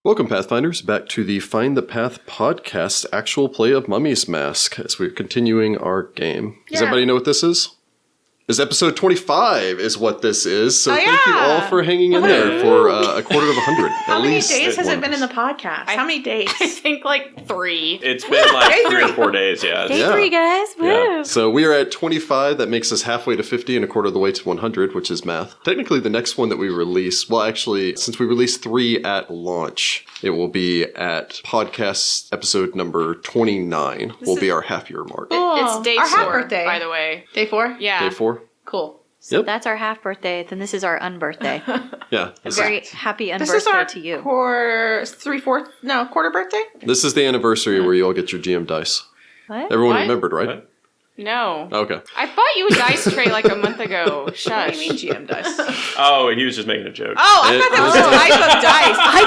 Welcome, Pathfinders, back to the Find the Path podcast actual play of Mummy's Mask as we're continuing our game. Does everybody know what this is? This episode 25 is what this is, so thank you all for hanging in there for a quarter of 100. How many days has it been in the podcast? How many days? I think like 3. It's been like 3 or 4 days, yeah. Day 3, guys. Woo! Yeah. So we are at 25. That makes us halfway to 50 and a quarter of the way to 100, which is math. Technically, the next one that we release, well, actually, since we released 3 at launch, it will be at podcast episode number 29. Will be our half-year mark. It's day 4, our half birthday, by the way. Day 4? Yeah. Day 4? Cool. So that's our half birthday. Then this is our unbirthday. Yeah. A very happy unbirthday This is our to you. quarter birthday? This is the anniversary where you all get your GM dice. What? Everyone What? remembered, right? What? No. Okay. I bought you a dice tray like a month ago. What Shush. do you mean GM dice? Oh, he was just making a joke. Oh, I thought that was a type of dice. I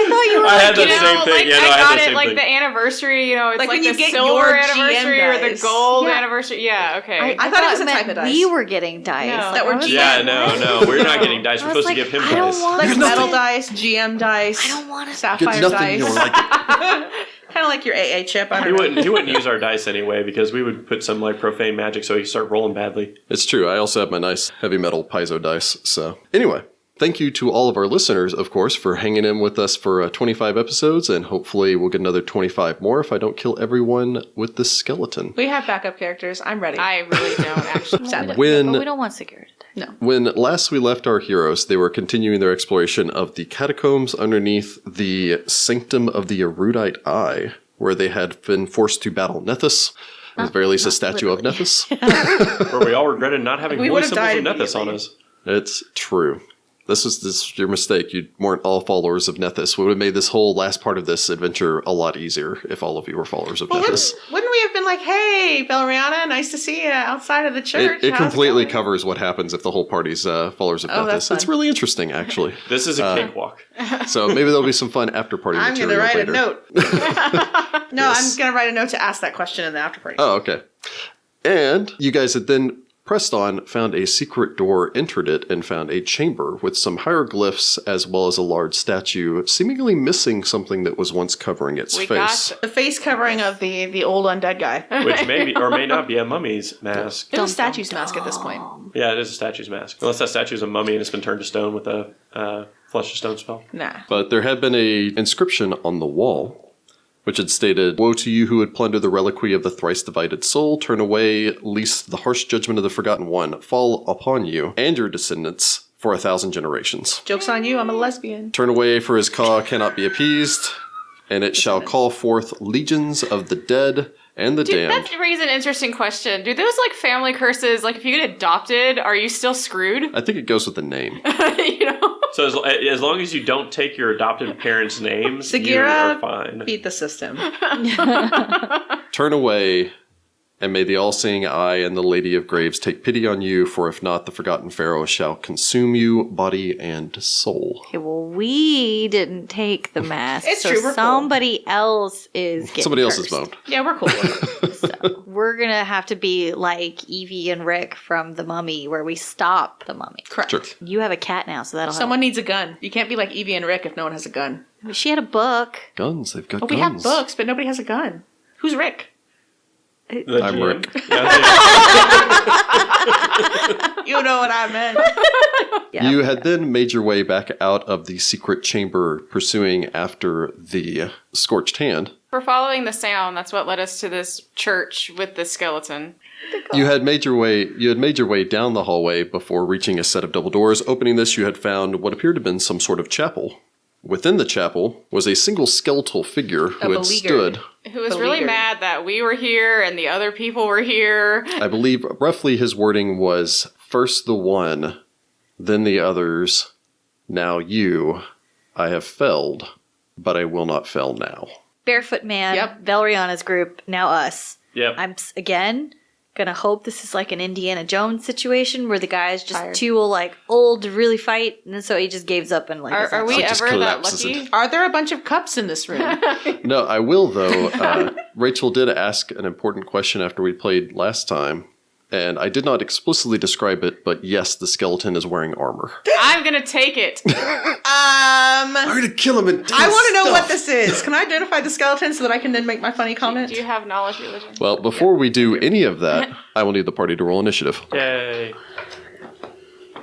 thought you were I had You the know, same thing. like Yeah, no, I I had got the it same like thing. the anniversary, you know, it's Like like when you the get silver your anniversary GM or the dice. gold Yeah. anniversary. Yeah, okay. I thought it was a meant type of dice. we were getting dice. No. Like, That were I was GM. Yeah, like, no, we're not getting dice. We're I was supposed to give him I don't dice. want Like There's metal nothing. dice, GM dice. I don't want to. Get Sapphire nothing dice. you don't like it. Kind of like your AA chip. I He don't know. wouldn't use our dice anyway because we would put some like profane magic so he'd start rolling badly. It's true. I also have my nice heavy metal piezo dice. So anyway, thank you to all of our listeners, of course, for hanging in with us for 25 episodes, and hopefully we'll get another 25 more if I don't kill everyone with the skeleton. We have backup characters. I'm ready. I really don't actually. Sadly. But we When don't want security. when last we left our heroes, they were continuing their exploration of the catacombs underneath the Sanctum of the Erudite Eye, where they had been forced to battle Nethys. At the very least, a statue of Nethys. Where we all regretted not having We voice would've symbols died of Nethys on immediately. us. It's true. This is your mistake. You weren't all followers of Nethys. We would have made this whole last part of this adventure a lot easier if all of you were followers of Well, Nethys. wouldn't we have been like, hey, Belriana, nice to see you outside of the church. It How's completely going?" covers what happens if the whole party's followers of Oh, that's Nethys. It's fun. really interesting, actually. This is a cakewalk. So maybe there'll be some fun after-party I'm going to material write later. a note. No, Yes. I'm going to write a note to ask that question in the after party. Oh, okay. And you guys had then pressed on, found a secret door, entered it, and found a chamber with some hieroglyphs as well as a large statue, seemingly missing something that was once covering its We face. got The face covering of the old undead guy. Which may or may not be a mummy's mask. It's a statue's mask at this point. Yeah, it is a statue's mask. Unless that statue's a mummy and it's been turned to stone with a flesh to stone spell. Nah. But there had been a inscription on the wall, which had stated, "Woe to you who would plunder the reliquary of the thrice-divided soul. Turn away, lest the harsh judgment of the Forgotten One fall upon you and your descendants for 1,000 generations. Joke's on you, I'm a lesbian. Turn away, for his caw cannot be appeased, and it shall call forth legions of the dead and the Dude, damned." that raises an interesting question. Do those like family curses, like if you get adopted, are you still screwed? I think it goes with the name. You know? So as long as you don't take your adopted parents' names, you Sagira, are fine. beat the system. Turn away, and may the all-seeing eye and the Lady of Graves take pity on you, for if not, the Forgotten Pharaoh shall consume you, body and soul. Okay, well, we didn't take the mask. It's so true, we're cool. somebody else is getting Somebody else is cursed. boned. Yeah, we're cool with it. So we're going to have to be like Evie and Rick from The Mummy, where we stop the mummy. Correct. Sure. You have a cat now, so that'll Someone needs a gun. You can't be like Evie and Rick if no one has a gun. help. She had a book. Guns, they've got Well, guns. we have books, but nobody has a gun. Who's Rick? The I'm GM. Rick. You know what I meant. Yeah. You had then made your way back out of the secret chamber, pursuing after the scorched hand. We're following the sound. That's what led us to this church with the skeleton. You had made your way down the hallway before reaching a set of double doors. Opening this, you had found what appeared to have been some sort of chapel. Within the chapel was a single skeletal figure who had beleaguered. stood, Who was really Beleaguered. mad that we were here and the other people were here. I believe roughly his wording was, "First the one, then the others, now you. I have felled, but I will not fell now." Barefoot Man, Yep. Valeriana's group, now us. Yep. I'm, again, gonna hope this is like an Indiana Jones situation where the guy's just Tired. too old to really fight, and so he just gives up and like. Are we So it just ever that collapses lucky? Are there a bunch of cups in this room? No, I will though. Rachel did ask an important question after we played last time. And I did not explicitly describe it, but yes, the skeleton is wearing armor. I'm gonna take it. I'm gonna kill him and I want to know what this is. Can I identify the skeleton so that I can then make my funny comment? Do you have knowledge religion? Well, before we do any of that, I will need the party to roll initiative. Yay.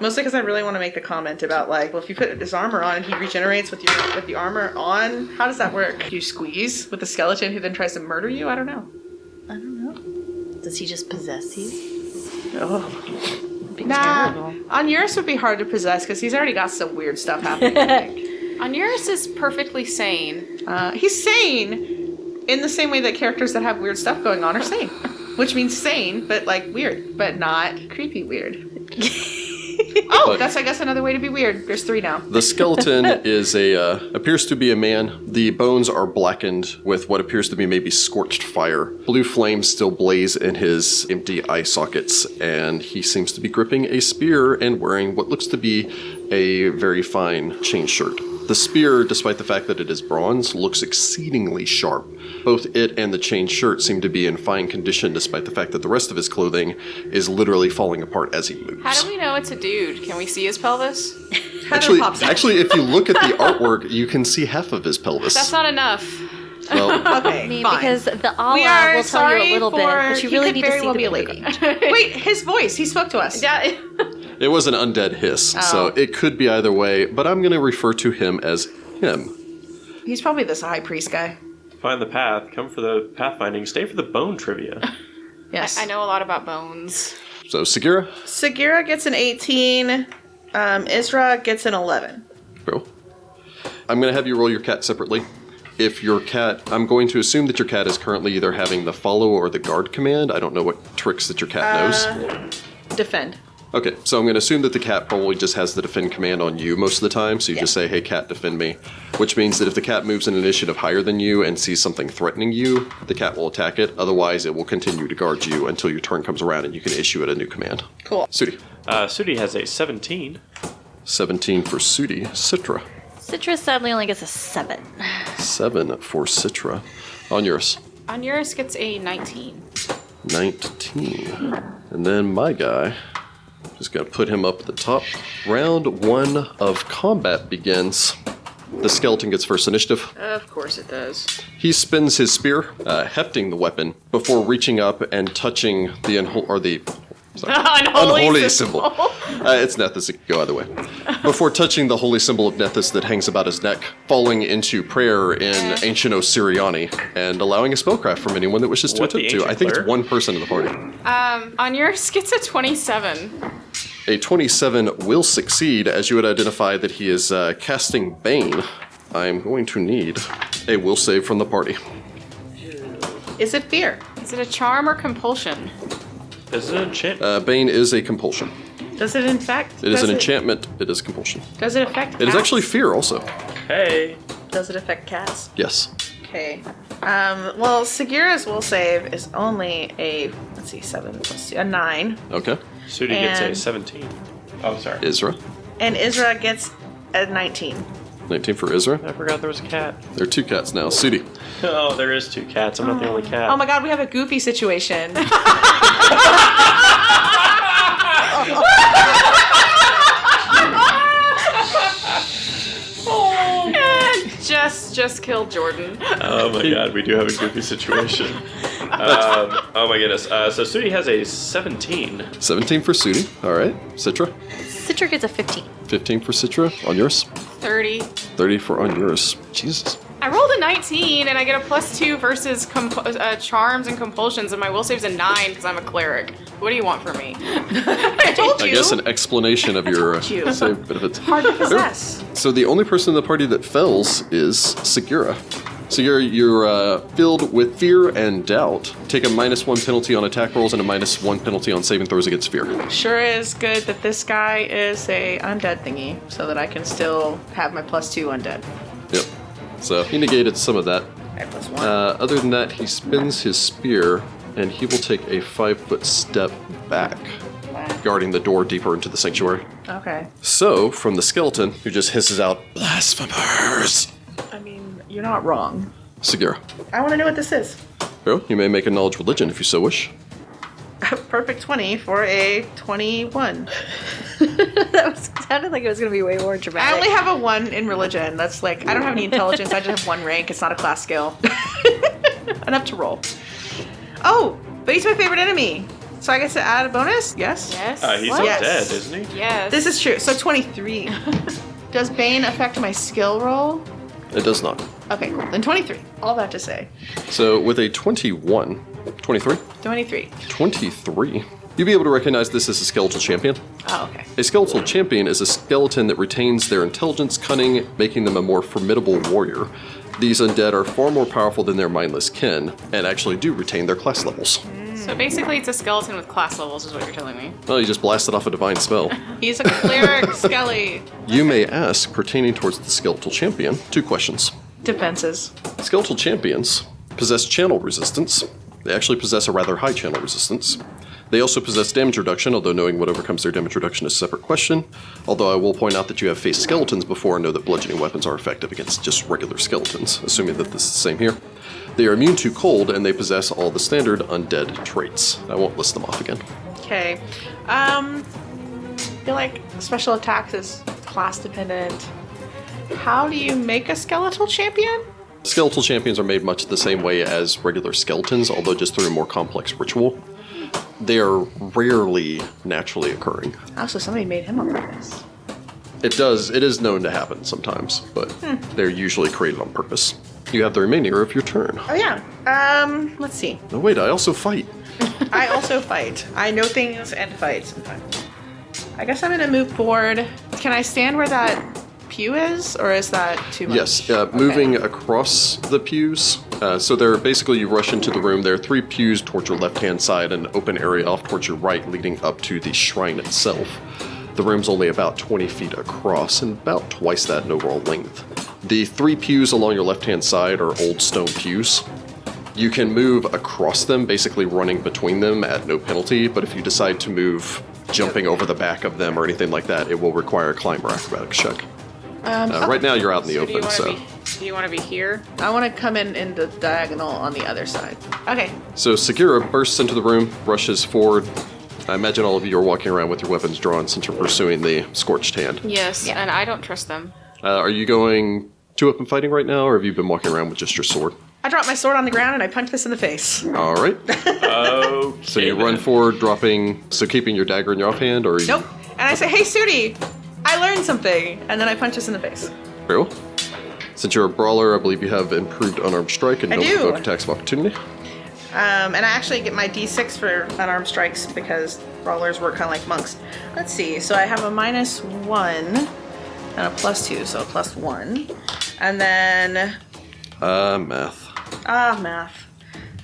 Mostly because I really want to make the comment about well, if you put his armor on and he regenerates with the armor on, how does that work? Do you squeeze with the skeleton who then tries to murder you? I don't know. Does he just possess you? Oh. Be Nah, terrible. Onuris would be hard to possess because he's already got some weird stuff happening, I think. Onuris is perfectly sane. He's sane in the same way that characters that have weird stuff going on are sane. Which means sane, but weird, but not creepy weird. But that's I guess another way to be weird. There's 3 now. the skeleton is appears to be a man. The bones are blackened with what appears to be maybe scorched fire. Blue flames still blaze in his empty eye sockets, and he seems to be gripping a spear and wearing what looks to be a very fine chain shirt. The spear, despite the fact that it is bronze, looks exceedingly sharp. Both it and the chain shirt seem to be in fine condition, despite the fact that the rest of his clothing is literally falling apart as he moves. How do we know it's a dude? Can we see his pelvis? Heather pops out. Actually, if you look at the artwork, you can see half of his pelvis. That's not enough. Well, Okay, I mean, fine. because the Allah We are will tell you sorry a little bit, but you he really could need to very see well the be a lady. lady. Wait, his voice. He spoke to us. Yeah. it was an undead hiss, so it could be either way, but I'm going to refer to him as him. He's probably this high priest guy. Find the path. Come for the pathfinding. Stay for the bone trivia. Yes. I know a lot about bones. So, Sagira? Sagira gets an 18. Isra gets an 11. Cool. I'm going to have you roll your cat separately. If your cat, I'm going to assume that your cat is currently either having the follow or the guard command. I don't know what tricks that your cat knows. Defend. Okay, so I'm going to assume that the cat probably just has the defend command on you most of the time, so you just say, hey cat, defend me. Which means that if the cat moves an initiative higher than you and sees something threatening you, the cat will attack it. Otherwise, it will continue to guard you until your turn comes around and you can issue it a new command. Cool. Sudi. Sudi has a 17. 17 for Sudi. Citra. Citra sadly only gets a 7. 7 for Citra. Onuris. Onuris gets a 19. 19. And then my guy, just gotta put him up at the top. Round 1 of combat begins. The skeleton gets first initiative. Of course it does. He spins his spear, hefting the weapon, before reaching up and touching the unholy symbol. It's Nethys, it could go either way. Before touching the holy symbol of Nethys that hangs about his neck, falling into prayer in ancient Osiriani, and allowing a spellcraft from anyone that wishes to What, the attempt to. I ancient think it's cleric? one person in the party. Onuris gets a 27. A 27 will succeed, as you would identify that he is casting Bane. I am going to need a will save from the party. Is it fear? Is it a charm or compulsion? Is it an enchantment? Bane is a compulsion. Does it infect? It is an enchantment. It is a compulsion. Does it affect cats? It is actually fear also. Hey. Does it affect cats? Yes. Okay. Well, Sagira's will save is only a, let's see, 7 plus 2, a 9. Okay. Sudi gets a And- 17. 17. Oh, sorry. Isra. And Isra gets a 19. 19 for Isra. I forgot there was a cat. There are 2 cats now. Sudi. Oh, there is 2 cats. I'm not the only cat. Oh my god, we have a goofy situation. Just killed Jordan. Oh my god, we do have a goofy situation. Oh my goodness. So Sudi has a 17. 17 for Sudi. All right. Citra. Citra gets a 15. 15 for Citra. On yours. 30. 30 for on yours. Jesus. I rolled a 19 and I get a +2 versus charms and compulsions, and my will save's a 9 because I'm a cleric. What do you want from me? I told you. I guess an explanation of your told you. save benefits. Hard to possess. So the only person in the party that fails is Sagira. Sagira, you're filled with fear and doubt. Take a -1 penalty on attack rolls and a -1 penalty on saving throws against fear. Sure is good that this guy is a undead thingy, so that I can still have my +2 undead. Yep. So he negated some of that. Okay, +1. Other than that, he spins his spear and he will take a 5-foot step back, guarding the door deeper into the sanctuary. Okay. So, from the skeleton, who just hisses out, "Blasphemers!" I mean, you're not wrong. Sagira. I want to know what this is. Well, you may make a knowledge religion if you so wish. perfect 20 for a 21. Sounded like it was going to be way more dramatic. I only have a 1 in religion. That's like, I don't have any intelligence. I just have 1 rank. It's not a class skill. Enough to roll. Oh, but he's my favorite enemy. So I get to add a bonus? Yes? Yes. He's What? undead, isn't he? Yes. This is true. So 23. Does Bane affect my skill roll? It does not. Okay, cool. Then 23. All that to say. So with a 21, 23? 23. 23. You'll be able to recognize this as a Skeletal Champion. Oh, okay. A Skeletal Champion is a skeleton that retains their intelligence, cunning, making them a more formidable warrior. These undead are far more powerful than their mindless kin, and actually do retain their class levels. So basically, it's a skeleton with class levels, is what you're telling me. Well, you just blasted off a divine spell. He's a cleric, Skelly. You may ask, pertaining towards the Skeletal Champion, 2 questions. Defenses. Skeletal Champions possess channel resistance. They actually possess a rather high channel resistance. They also possess damage reduction, although knowing what overcomes their damage reduction is a separate question. Although I will point out that you have faced skeletons before and know that bludgeoning weapons are effective against just regular skeletons, assuming that this is the same here. They are immune to cold, and they possess all the standard undead traits. I won't list them off again. Okay. I feel like special attacks is class dependent. How do you make a skeletal champion? Skeletal champions are made much the same way as regular skeletons, although just through a more complex ritual. They are rarely naturally occurring. Oh, so somebody made him on purpose. It is known to happen sometimes, but they're usually created on purpose. You have the remainder of your turn. Oh, yeah. Let's see. No, wait, I also fight. I also fight. I know things and fight sometimes. I guess I'm going to move forward. Can I stand where that pew is, or is that too much? Yes, moving across the pews. So they're basically, you rush into the room. There are 3 pews towards your left-hand side and an open area off towards your right leading up to the shrine itself. The room's only about 20 feet across and about twice that in overall length. The 3 pews along your left-hand side are old stone pews. You can move across them, basically running between them at no penalty, but if you decide to move jumping over the back of them or anything like that, it will require a climb or acrobatics check. Right now you're out in the open, so... Do you want to be here? I want to come in the diagonal on the other side. Okay. So Sagira bursts into the room, rushes forward. I imagine all of you are walking around with your weapons drawn since you're pursuing the Scorched Hand. Yes, and I don't trust them. Are you going 2 up and fighting right now, or have you been walking around with just your sword? I drop my sword on the ground and I punch this in the face. All right. Okay. So you run forward, keeping your dagger in your offhand, or... Nope. And I say, hey, Sudi, I learned something. And then I punch this in the face. Very well. Since you're a brawler, I believe you have improved unarmed strike and I don't do. provoke attacks of opportunity. And I actually get my D6 for unarmed strikes because brawlers work kind of like monks. Let's see. So I have a -1 and a +2, so a +1. And then... Math. Math.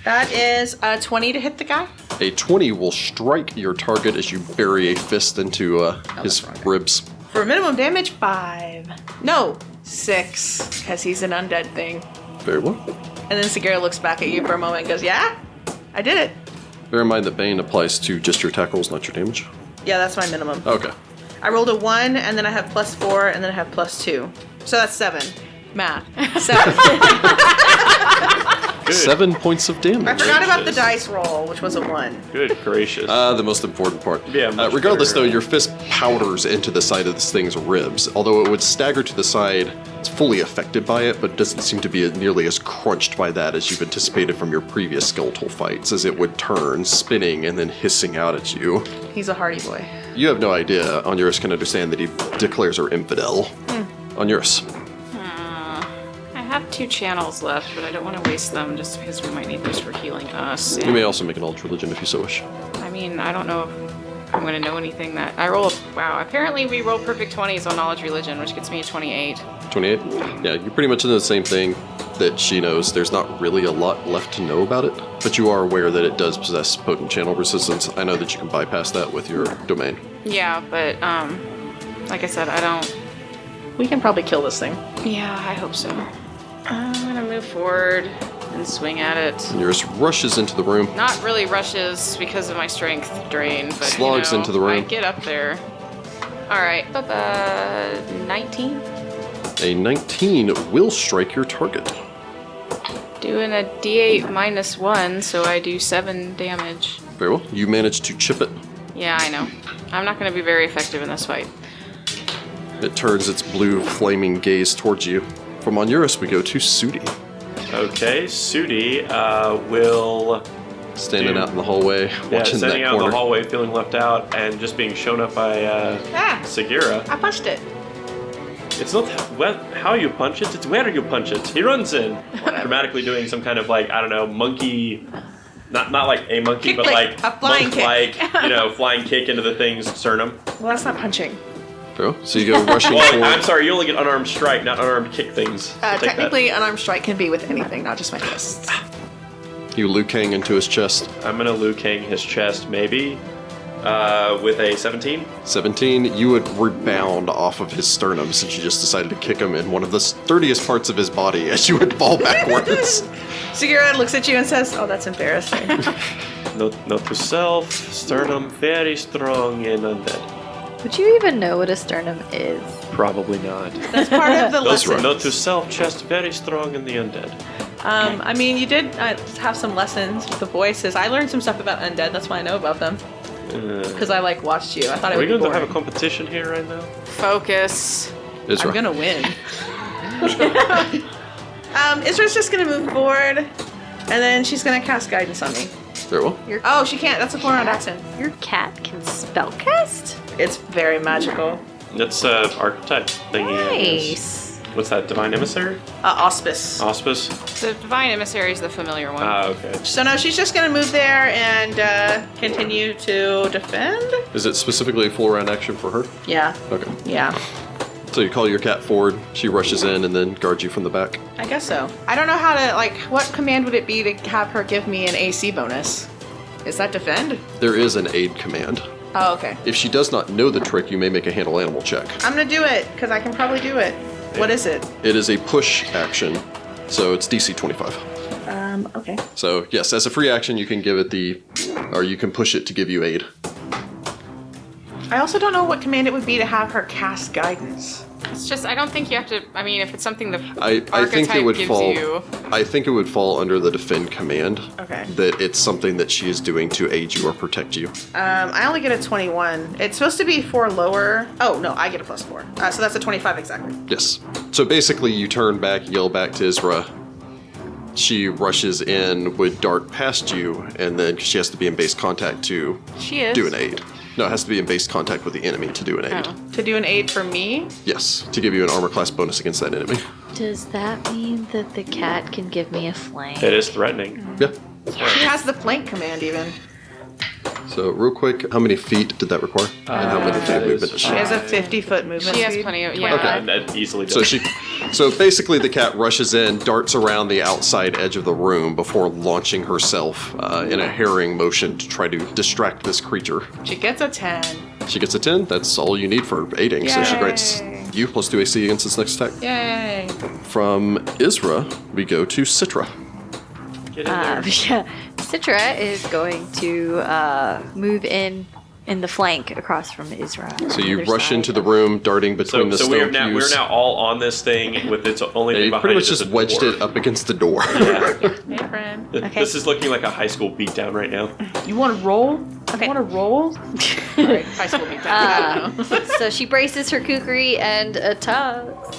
That is a 20 to hit the guy. A 20 will strike your target as you bury a fist into his that's wrong. ribs. For a minimum damage, 5. No, 6, because he's an undead thing. Very well. And then Sagira looks back at you for a moment and goes, yeah, I did it. Bear in mind that Bane applies to just your attack rolls, not your damage. Yeah, that's my minimum. Okay. I rolled a 1, and then I have +4, and then I have +2. So that's 7. Math. 7. Good. 7 points of damage. I forgot about the Gracious. dice roll, which was a 1. Good gracious. The most important part. Yeah, much regardless, better. though, your fist powders into the side of this thing's ribs. Although it would stagger to the side, it's fully affected by it, but doesn't seem to be nearly as crunched by that as you've anticipated from your previous skeletal fights, as it would turn, spinning, and then hissing out at you. He's a hardy boy. You have no idea. Onuris can understand that he declares her infidel. Onuris. I have 2 channels left, but I don't want to waste them just because we might need those for healing us. You may also make an Knowledge Religion if you so wish. I mean, I don't know if I'm going to know anything that... Wow, apparently we roll perfect 20s on Knowledge Religion, which gets me a 28. 28? Yeah, you pretty much know the same thing that she knows. There's not really a lot left to know about it, but you are aware that it does possess potent channel resistance. I know that you can bypass that with your domain. Yeah, but, like I said, I don't... We can probably kill this thing. Yeah, I hope so. I'm going to move forward and swing at it. Onuris rushes into the room. Not really rushes because of my strength drain, but Slogs into the room. I get up there. All right, 19. A 19 will strike your target. Doing a D8 -1, so I do 7 damage. Very well. You manage to chip it. Yeah, I know. I'm not going to be very effective in this fight. It turns its blue flaming gaze towards you. From Onuris, we go to Sudi. Okay, Sudi will... Standing out in the hallway, watching standing that out in corner. the hallway, feeling left out, and just being shown up by Sagira. I punched it. It's not how you punch it, it's where you punch it. He runs in, dramatically doing some kind of like, I don't know, monkey, not like a monkey, Kick but like like a flying kick. flying kick into the thing's sternum. Well, that's not punching. Very well. So you go rushing Well, forward. I'm sorry, you only get unarmed strike, not unarmed kick things. So take that. Technically, unarmed strike can be with anything, not just my fists. You Liu Kang into his chest. I'm gonna Liu Kang his chest, maybe, with a 17. 17, you would rebound off of his sternum since you just decided to kick him in one of the sturdiest parts of his body as you would fall backwards. Sagira looks at you and says, "Oh, that's embarrassing." Note to self, sternum very strong and undead. Would you even know what a sternum is? Probably not. That's part of the lesson. Note to self, chest very strong in the undead. I mean, you did have some lessons with the voices. I learned some stuff about undead. That's why I know about them. Because I watched you. I thought it Are we would be going to boring. have a competition here right now? Focus. Isra. I'm gonna win. Isra's just gonna move forward, and then she's gonna cast guidance on me. Very well. Oh, she can't. That's a 4-round action. Your cat can spellcast? It's very magical. That's archetype thingy. I guess. Nice. What's that? Divine emissary? Auspice. Auspice? The Divine Emissary is the familiar one. Okay. So no, she's just gonna move there and continue to defend. Is it specifically a full round action for her? Yeah. Okay. Yeah. So you call your cat forward, she rushes in and then guards you from the back. I guess so. I don't know how to what command would it be to have her give me an AC bonus? Is that defend? There is an aid command. Oh, okay. If she does not know the trick, you may make a handle animal check. I'm gonna do it because I can probably do it. What is it? It is a push action, so it's DC 25. Okay. So yes, as a free action, you can give it or you can push it to give you aid. I also don't know what command it would be to have her cast guidance. It's just, I don't think you have to, I mean, if it's something the I think it archetype would gives fall. you. I think it would fall under the defend command. Okay. That it's something that she is doing to aid you or protect you. I only get a 21. It's supposed to be 4 lower. Oh, no, I get a +4. So that's a 25 exactly. Yes. So basically, you turn back, yell back to Isra. She rushes in, would dart past you, and then she has to be in base contact to She is. do an aid. No, it has to be in base contact with the enemy to do an aid. Oh. To do an aid for me? Yes, to give you an armor class bonus against that enemy. Does that mean that the cat can give me a flank? It is threatening. Yeah. She has the flank command even. So real quick, how many feet did that require? And how many feet that of movement is- does She she has have? a 50-foot movement She has speed. plenty of, yeah. Okay. And that easily So does. so basically the cat rushes in, darts around the outside edge of the room before launching herself in a harrying motion to try to distract this creature. She gets a 10. She gets a 10. That's all you need for aiding. So she grants Yay. you +2 AC against its next attack. Yay. From Isra, we go to Sitra. Get in there. Yeah. Sitra is going to move in the flank across from Isra. So you rush into the room, darting between the So stone we're pews. now all on this thing with its only Yeah, thing you behind pretty much it is just a wedged door. it up against the door. Yeah. Hey, friend. Okay. This is looking like a high school beatdown right now. You want to roll? Okay. You want to roll? Sorry, high school beat I don't know. So she braces her kukri and attacks.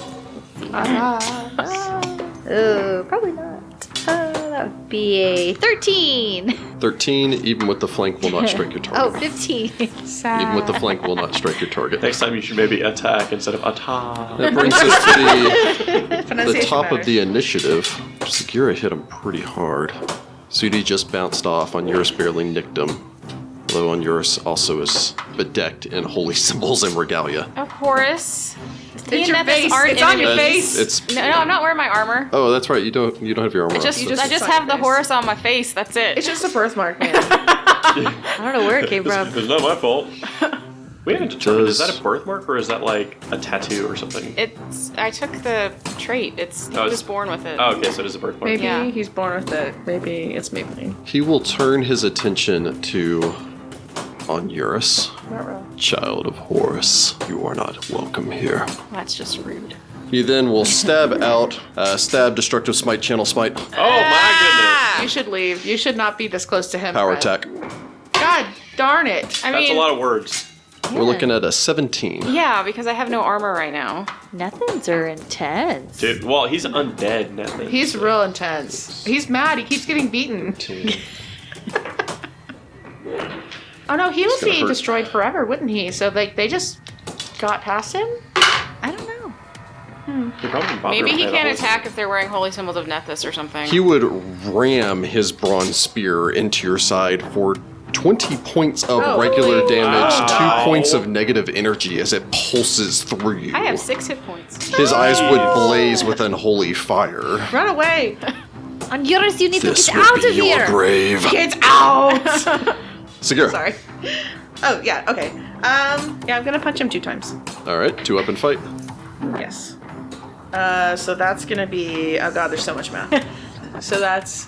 Oh, probably not. That would be a 13. 13, even with the flank, will not strike your Oh, target. 15. Even with the flank, will not strike your target. Next time you should maybe attack instead of attack. That brings us to the Pronunciation top of matters. the initiative. Sagira hit him pretty hard. Sudi just bounced off. Onuris barely nicked him. Although Onuris also is bedecked in holy symbols and regalia. Of Horus. It's your face. It's on your face. It's No, I'm not wearing my armor. oh, that's right. You don't have your armor. I on, just, so- I just on have your the face. Horus on my face. That's it. It's just a birthmark, man. I don't know where it came from. It's not my fault. We haven't determined, is Does- that a birthmark or is that like a tattoo or something? I took the trait. He it's- was born with it. Oh, okay, so it is a birthmark. Maybe Yeah. he's born with it. Maybe it's Maybelline. He will turn his attention to Onuris. Ruh-roh. Child of Horus, you are not welcome here. That's just rude. He then will stab out, stab, destructive smite, channel smite, Oh my You should leave. You should not be this close to him. power friend. attack. God darn it. I That's mean, a lot of words. We're looking at a 17. yeah, because I have no armor right now. Nothings are intense. Dude, well, he's undead, nothing. He's real intense. He's mad. He keeps getting beaten. Oh no, he would gonna be hurt. destroyed forever, wouldn't he? So they just got past him? I don't know. Maybe he can't attack if they're wearing holy symbols of Nethys or something. He would ram his bronze spear into your side for 20 points of regular Holy damage, wow. 2 points of negative energy as it pulses through you. I have 6 hit points. His eyes would blaze with unholy fire. Run away! Unurus, you need This to get will out be of your here. grave. Get out! Sagira. Sorry. Oh, yeah, okay. Yeah, I'm gonna punch him 2 times. All right, 2 up and fight. Yes. So that's gonna be, oh god, there's so much math. So that's,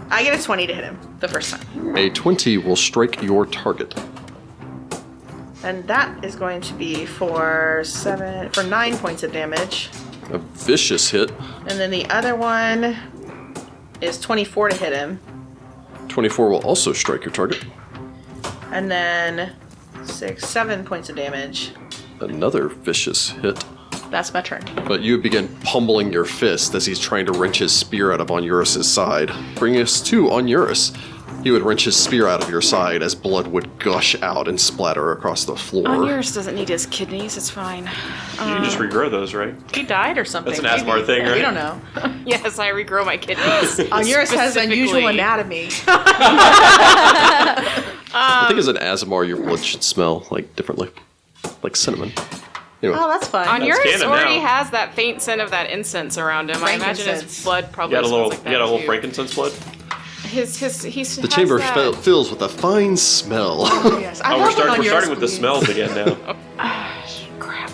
I get a 20 to hit him the first time. A 20 will strike your target. And that is going to be for 9 points of damage. A vicious hit. And then the other one is 24 to hit him. 24 will also strike your target. And then 7 points of damage. Another vicious hit. That's my turn. But you begin pummeling your fist as he's trying to wrench his spear out of Onuris' side. Bringing us to Onuris. He would wrench his spear out of your side as blood would gush out and splatter across the floor. Onuris doesn't need his kidneys, it's fine. You can just regrow those, right? He died or something. That's an aasimar thing, right? We don't know. Yes, I regrow my kidneys. Onuris has unusual Specifically. anatomy. I think as an aasimar, your blood should smell like differently. Like cinnamon. Anyway, Oh, that's fun. Onuris canon already now. has that faint scent of that incense around him. I imagine his Frankincense. blood You probably got a smells little, like that you got a little too. frankincense blood? the chamber fills with a fine smell. Yes, I Oh, love we're when Onuris starting with the bleeds. smells again now. Crap.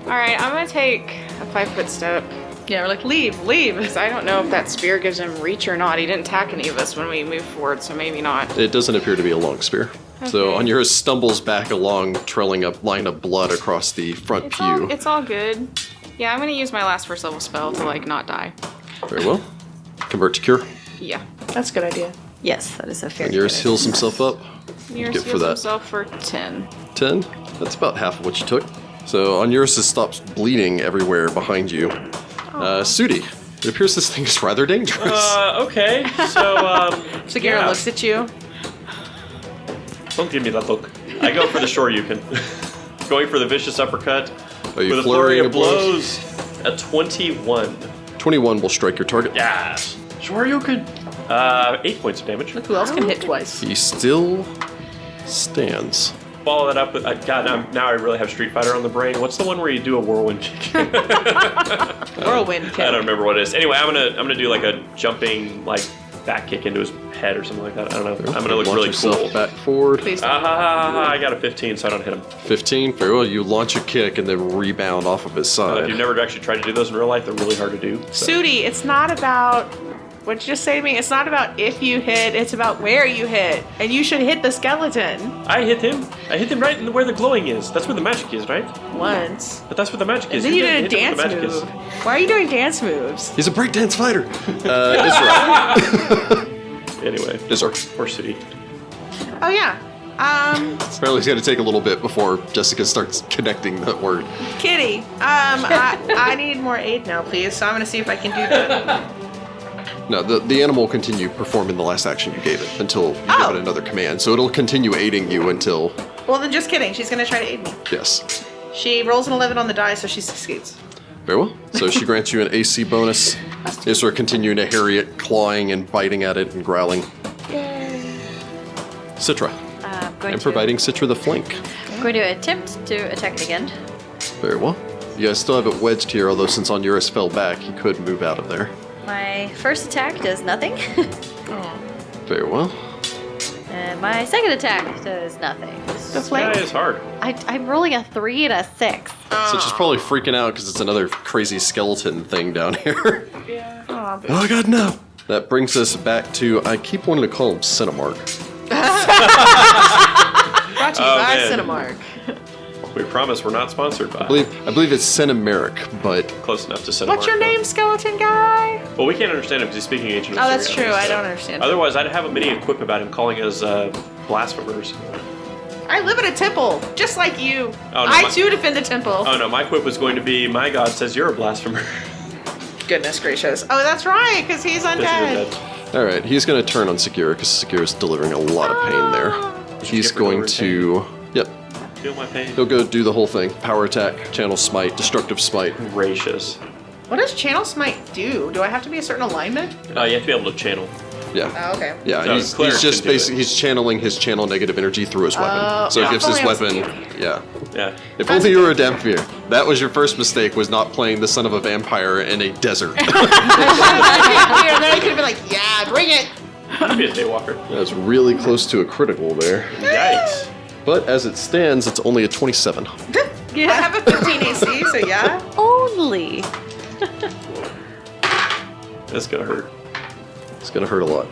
Alright, I'm gonna take a 5-foot step. Yeah, we're like, leave. Because I don't know if that spear gives him reach or not. He didn't attack any of us when we moved forward, so maybe not. It doesn't appear to be a long spear. So Okay. Onuris stumbles back along, trailing a line of blood across the front pew. It's all good. Yeah, I'm gonna use my last first level spell to, like, not die. Very well. Convert to cure. Yeah. That's a good idea. Yes, that is a fair. Onuris heals himself up. Onuris Get for heals that. himself for 10. 10. That's about half of what you took. So Onuris stops bleeding everywhere behind you. Sudi, it appears this thing is rather dangerous. Okay. So, Sagira yeah. looks at you. Don't give me that look. I go for the Shoryuken. Going for the vicious uppercut. Are you With a flurry flurrying of blows. A 21. 21 will strike your target. Yes. Shoryuken. 8 points of damage. Look who else can hit twice. He still stands. Follow that up with, God, now I really have Street Fighter on the brain. What's the one where you do a whirlwind kick? Whirlwind I kick. don't remember what it is. Anyway, I'm gonna do like a jumping like back kick into his head or something like that. I don't know. I'm gonna look Launch really yourself cool. back forward. Please. I got a 15, so I don't hit him. 15. Very well. You launch a kick and then rebound off of his If side. you've never actually tried to do those in real life, they're really hard to do. So. Sudi, it's not about, what'd you just say to me? It's not about if you hit, it's about where you hit. And you should hit the skeleton I hit him. I hit him right in where the glowing is. That's where the magic is, right? once. But that's where the magic is. And then you didn't did a hit him dance where the magic move. Why are you doing dance moves? He's a breakdance fighter. Israel. is. Anyway, Israel. or Sudi. Oh yeah. Apparently, it's going to take a little bit before Jessica starts connecting that word. Kitty. I need more aid now, please. So I'm gonna see if I can do that. No, the animal will continue performing the last action you gave it until you give it another command. So it'll continue aiding you until, Well, then just kidding. She's gonna try to aid me. yes. She rolls an 11 on the die, so she succeeds. Very well. So she grants you an AC bonus. Israel continuing to harry it, clawing and biting at it and growling. Citra. I'm going And to, providing Citra the flank. I'm going to attempt to attack it again. Very well. You guys still have it wedged here, although since Onuris fell back, he could move out of there. My first attack does nothing. Very well. And my second attack does nothing. The This guy flame. is hard. I'm rolling a 3 and a 6. So she's probably freaking out because it's another crazy skeleton thing down here. Aw, but- Oh god, no! That brings us back to, I keep wanting to call him Cinemark. Brought to you by man. Cinemark. We promise we're not sponsored by. I believe it's Cinemeric, but Close enough to cinema. What's your name, skeleton guy? Well, we can't understand him because he's speaking ancient. Oh, that's Assyrian, true. I so- don't understand. Otherwise, I'd have a mini quip about him calling us blasphemers. I live in a temple, just like you. Oh, no, I too defend the temple. Oh no, my quip was going to be, my god says you're a blasphemer. Goodness gracious. Oh, that's right, because he's undead. Yes, All right, he's going to turn on Sagira because Sagira's delivering a lot of pain there. He's going to... Yep. Feel my pain. He'll go do the whole thing. Power attack, channel smite, destructive smite. Gracious. What does Channel Smite do? Do I have to be a certain alignment? You have to be able to channel. Yeah. Oh, okay. Yeah, So he's clerics just can do basically, he's channeling his channel negative energy through his weapon. So yeah. it gives his If only I was weapon... a Yeah. Yeah. If only you were a Damphir. That was your first mistake, was not playing the son of a vampire in a desert. And then I could have been like, yeah, bring it. I'd be a daywalker. That's really close to a critical there. Yikes. But as it stands, it's only a 27. I have a 15 AC, so yeah. Only. That's gonna hurt. It's going to hurt a lot.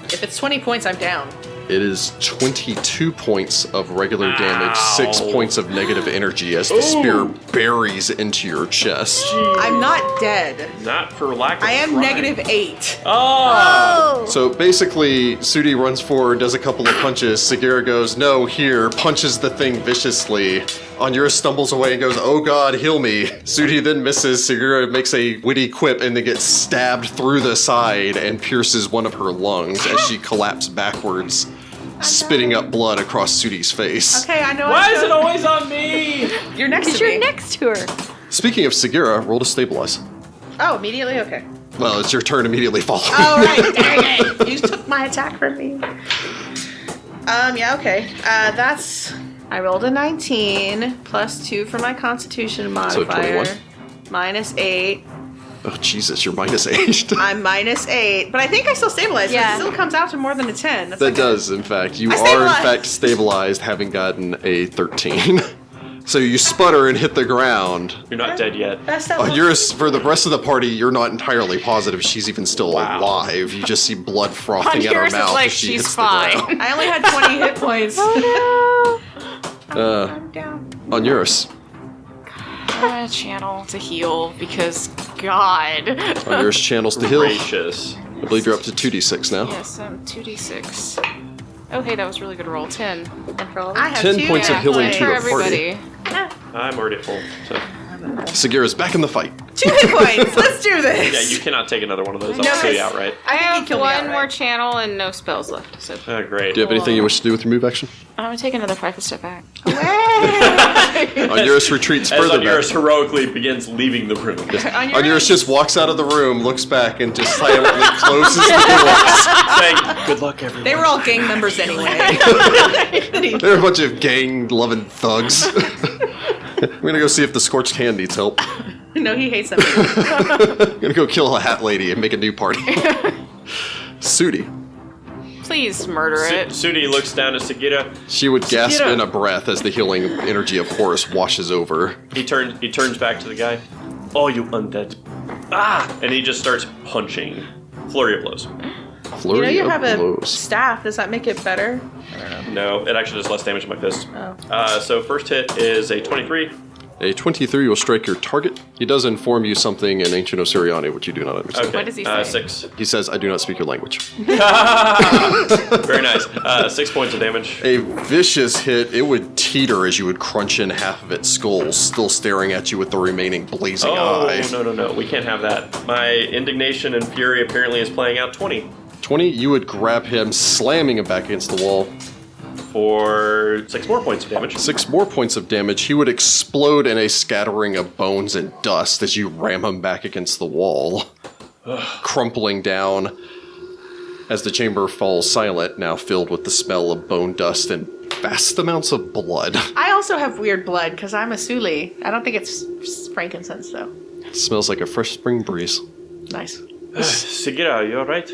If it's 20 points, I'm down. It is 22 points of regular damage, Ow. 6 points of negative energy as the spear buries into your chest. I'm not dead. Not for lack of I am trying. -8. Oh! So basically, Sudi runs forward, does a couple of punches. Sagira goes, no, here, punches the thing viciously. Onuris stumbles away and goes, oh god, heal me. Sudi then misses. Sagira makes a witty quip and then gets stabbed through the side and pierces one of her lungs as she collapses backwards, spitting up blood across Sudi's face. Okay, I know. Why is it always on me? You're next Because to me. you're next to her. Speaking of Sagira, roll to stabilize. Oh, immediately? Okay. Well, it's your turn immediately following. Oh, right. Dang it. You took my attack from me. Yeah, okay. I rolled a 19 plus 2 for my constitution modifier. 21? -8. Oh, Jesus, you're -8. I'm -8, but I think I still stabilized. Yeah. It still comes out to more than a 10. That's That like does, in fact. You I are, in stabilized. fact, stabilized, having gotten a 13. So you sputter and hit the ground. You're not dead yet. That's that For the rest of the party, you're not entirely positive she's even still Wow. alive. You just see blood frothing out her Onuris is mouth like, as she she's hits fine. the ground. I only had 20 hit points. I'm down. Onuris. I'm gonna channel to heal because, God. Onuris channels to heal. Gracious. I believe you're up to 2d6 now. Yes, 2d6. Oh, hey, that was a really good roll. 10. And for all I have 10 2 points of hit healing points. to For the party. everybody. I'm already at full. So Sagira's back in the fight. 2 hit points. Let's do this. yeah, you cannot take another one of those. No, I'll kill you it's- outright. I I think have you killed me one outright. more channel and no spells left. So Oh, great. Do you have anything you wish to do with your move action? I'm gonna take another 5 step back. Onuris retreats As further Onuris back. heroically begins leaving the room. Onuris just walks out of the room, looks back, and just silently closes the door. saying, good luck, everyone. They were all gang members anyway. They're a bunch of gang-loving thugs. I'm gonna go see if the scorched hand needs help. No, he hates them. I'm gonna go kill a hat lady and make a new party. Sudi. Please murder it. Sudi looks down at Sagira. She would gasp Sagira. in a breath as the healing energy of Horus washes over. He turns back to the guy. Oh, you undead. Ah! And he just starts punching. Flurry of blows. Flurry you of have a blows. staff. Does that make it better? No, it actually does less damage to my fist. Oh. So first hit is a 23. A 23 will strike your target. He does inform you something in Ancient Osiriani, which you do not understand. Okay. What does he say? 6. He says, I do not speak your language. Very nice. 6 points of damage. A vicious hit, it would teeter as you would crunch in half of its skull, still staring at you with the remaining blazing Oh, eye. no. We can't have that. My indignation and fury apparently is playing out 20 20, you would grab him, slamming him back against the wall. for 6 more points of damage. 6 more points of damage. He would explode in a scattering of bones and dust as you ram him back against the wall, crumpling down as the chamber falls silent, now filled with the smell of bone dust and vast amounts of blood. I also have weird blood because I'm a suli. I don't think it's frankincense though. It smells like a fresh spring breeze. Nice. Sagira, you alright?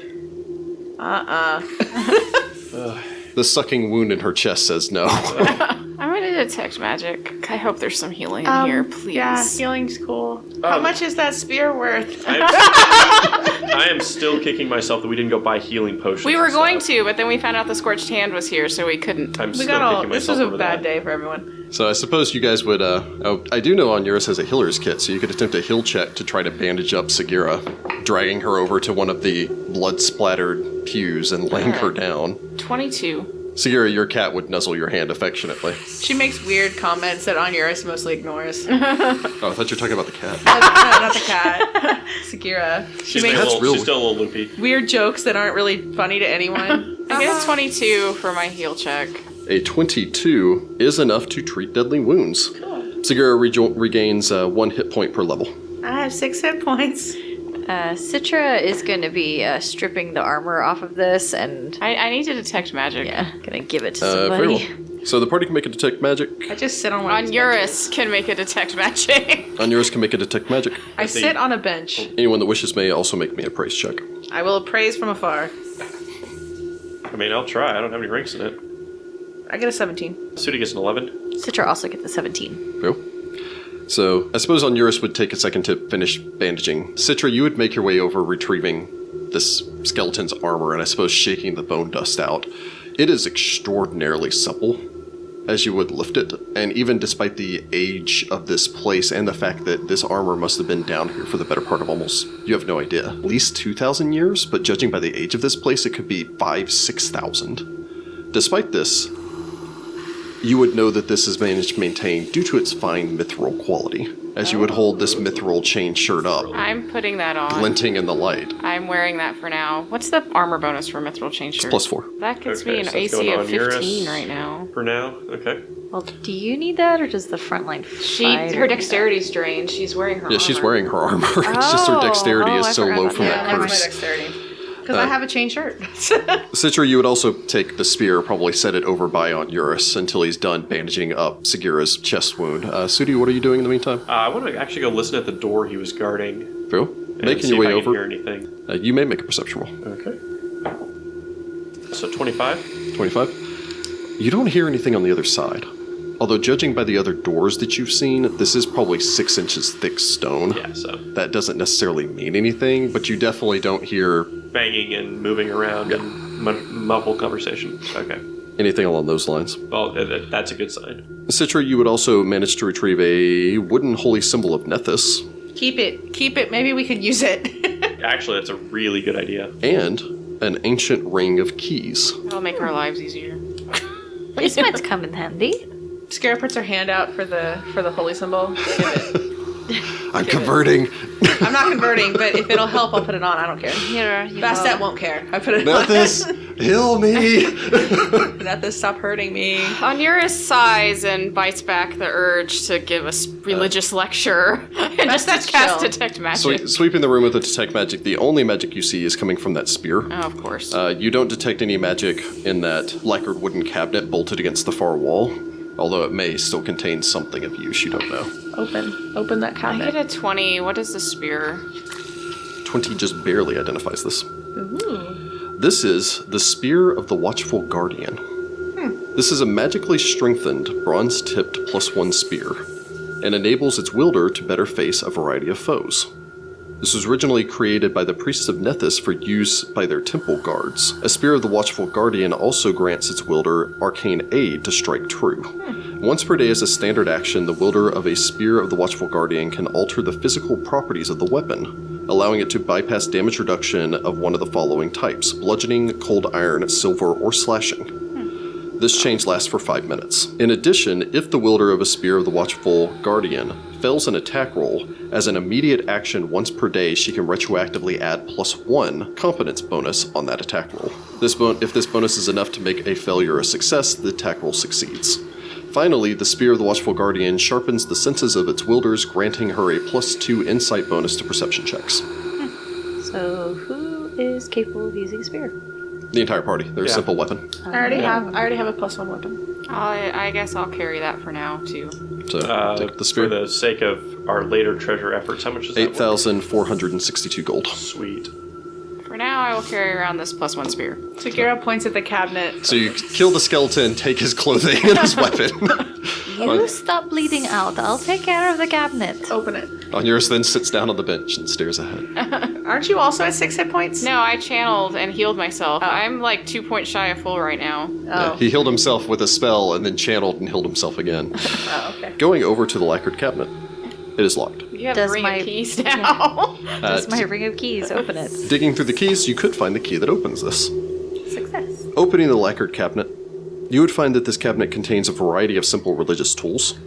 The sucking wound in her chest says no. I'm gonna detect magic. I hope there's some healing in here, please. Yeah, healing's cool. How much is that spear worth? I am still kicking myself that we didn't go buy healing potions. We were and going stuff. to, but then we found out the scorched hand was here, so we couldn't. I'm We still got all. kicking This myself was a over bad that. day for everyone. So I suppose you guys would, I do know Onuris has a healer's kit, so you could attempt a heal check to try to bandage up Sagira, dragging her over to one of the blood-splattered pews and laying her down. 22. Sagira, your cat would nuzzle your hand affectionately. She makes weird comments that Onuris mostly ignores. Oh, I thought you were talking about the cat. No, not the cat. Sagira. She She's makes real. still a little loopy. weird jokes that aren't really funny to anyone. I get a 22 for my heal check. A 22 is enough to treat deadly wounds. Sagira regains 1 hit point per level. I have 6 hit points. Sitra is going to be stripping the armor off of this and I need to detect magic. gonna give it to Very somebody. well. So the party can make a detect magic. I just sit on one of these Onuris can make a detect magic. Onuris can make a detect magic. benches. I sit on a bench. Anyone that wishes may also make me a praise check. I will appraise from afar. I mean, I'll try. I don't have any ranks in it. I get a 17. Sudi gets an 11. Citra also gets a 17. Cool. So I suppose Onuris would take a second to finish bandaging. Sitra, you would make your way over retrieving this skeleton's armor and I suppose shaking the bone dust out. It is extraordinarily supple as you would lift it, and even despite the age of this place and the fact that this armor must have been down here for the better part of almost, you have no idea, at least 2,000 years, but judging by the age of this place, it could be 5,000-6,000. Despite this, you would know that this is managed to maintain due to its fine mithril quality, as you would hold this mithril chain shirt up, I'm putting that on. glinting in the light. I'm wearing that for now. What's the armor bonus for Mithril Chain Shirt? +4. That gets Okay, me an so it's AC going of on 15 Onuris. right now. For now, okay. Well, do you need that or does the frontline fighter Her need dexterity's drained. She's wearing her Yeah, armor. she's wearing her armor. It's just her dexterity Oh, is I so forgot low about from that. that That's my curse. dexterity. Because I have a chain shirt. Citra, you would also take the spear, probably set it over by Onuris until he's done bandaging up Sagira's chest wound. Sudi, what are you doing in the meantime? I want to actually go listen at the door he was guarding. Phil? And Making see your if way I can hear over. anything. You may make a perception roll. Okay. So 25? 25. You don't hear anything on the other side. Although, judging by the other doors that you've seen, this is probably 6 inches thick stone. Yeah, so That doesn't necessarily mean anything, but you definitely don't hear banging and moving around and muffled conversation. Okay. anything along those lines. Well, that's a good sign. Citra, you would also manage to retrieve a wooden holy symbol of Nethys Keep it. Maybe we could use it. Actually, that's a really good idea. and an ancient ring of keys. That'll make our lives easier. This might come in handy. Scara puts her hand out for the holy symbol. Give it. I'm converting. I'm not converting, but if it'll help, I'll put it on. I don't care. Here, you Bastet go. won't care. I put it on. Nethys, heal me. Nethys, stop hurting me. Onuris sighs and bites back the urge to give a religious lecture and just that's cast chill. detect magic. Sweeping the room with a detect magic, the only magic you see is coming from that spear. Oh, of course. You don't detect any magic in that lacquered wooden cabinet bolted against the far wall, although it may still contain something of use, you don't know. Open that I cabinet. get a 20. What is the spear? 20 just barely identifies this. Ooh. This is the Spear of the Watchful Guardian. This is a magically strengthened, bronze-tipped +1 spear, and enables its wielder to better face a variety of foes. This was originally created by the priests of Nethys for use by their temple guards. A Spear of the Watchful Guardian also grants its wielder arcane aid to strike true. Once per day as a standard action, the wielder of a Spear of the Watchful Guardian can alter the physical properties of the weapon, allowing it to bypass damage reduction of one of the following types: bludgeoning, cold iron, silver, or slashing. This change lasts for 5 minutes. In addition, if the wielder of a Spear of the Watchful Guardian fails an attack roll, as an immediate action once per day, she can retroactively add +1 competence bonus on that attack roll. If this bonus is enough to make a failure a success, the attack roll succeeds. Finally, the Spear of the Watchful Guardian sharpens the senses of its wielders, granting her a +2 insight bonus to perception checks. So, who is capable of using a spear? The entire party. They're a Yeah. simple weapon. I already have a +1 weapon. I guess I'll carry that for now, too. So, take the For spear. the sake of our later treasure efforts, how much is that? 8,462 gold. Sweet. For now, I will carry around this +1 spear. Sagira points at the cabinet. So you kill the skeleton, take his clothing and his weapon. You stop bleeding out. I'll take care of the cabinet. Open it. Onuris then sits down on the bench and stares ahead. Aren't you also at 6 hit points? No, I channeled and healed myself. I'm like 2 points shy of full right now. Oh. He healed himself with a spell and then channeled and healed himself again. Oh, okay. Going over to the lacquered cabinet. It is locked. You have Does ring my- of keys now. That's my ring of keys. Open it. Digging through the keys, you could find the key that opens this. Success. Opening the lacquered cabinet, You would find that this cabinet contains a variety of simple religious tools.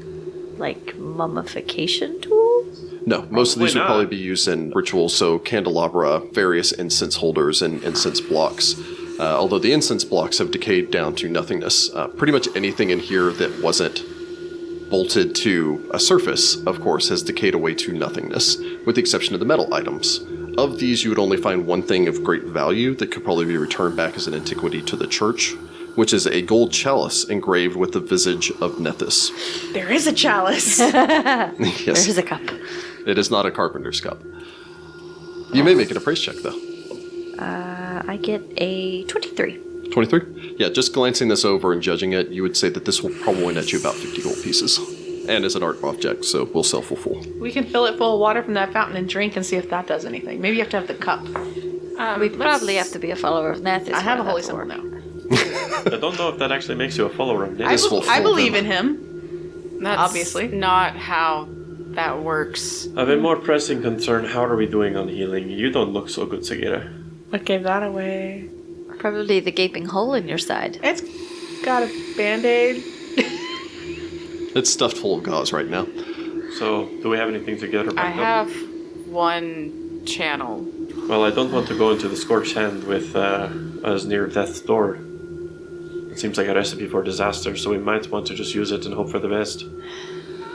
Like mummification tools? No, most of these would not. probably be used in rituals, so candelabra, various incense holders, and incense blocks. Although the incense blocks have decayed down to nothingness. Pretty much anything in here that wasn't bolted to a surface, of course, has decayed away to nothingness, with the exception of the metal items. Of these, you would only find one thing of great value that could probably be returned back as an antiquity to the church, which is a gold chalice engraved with the visage of Nethys. There is a chalice. Yes, There's a cup. it is not a carpenter's cup. You may make it a praise check, though. I get a 23. 23? Yeah, just glancing this over and judging it, you would say that this will probably net you about 50 gold pieces. And is an art object, so will sell for full. We can fill it full of water from that fountain and drink and see if that does anything. Maybe you have to have the cup. We probably have to be a follower of Nethys. I have a for holy that symbol to work. now. I don't know if that actually makes you a follower of It is full I believe venom. in him. That's Obviously. not how that works. I have a more pressing concern. How are we doing on healing? You don't look so good, Sagira. What gave that away? Probably the gaping hole in your side. It's got a band-aid. It's stuffed full of gauze right now. So, do we have anything to get her I back up? have one channel. Well, I don't want to go into the scorched hand with us near death's door. It seems like a recipe for disaster, so we might want to just use it and hope for the best.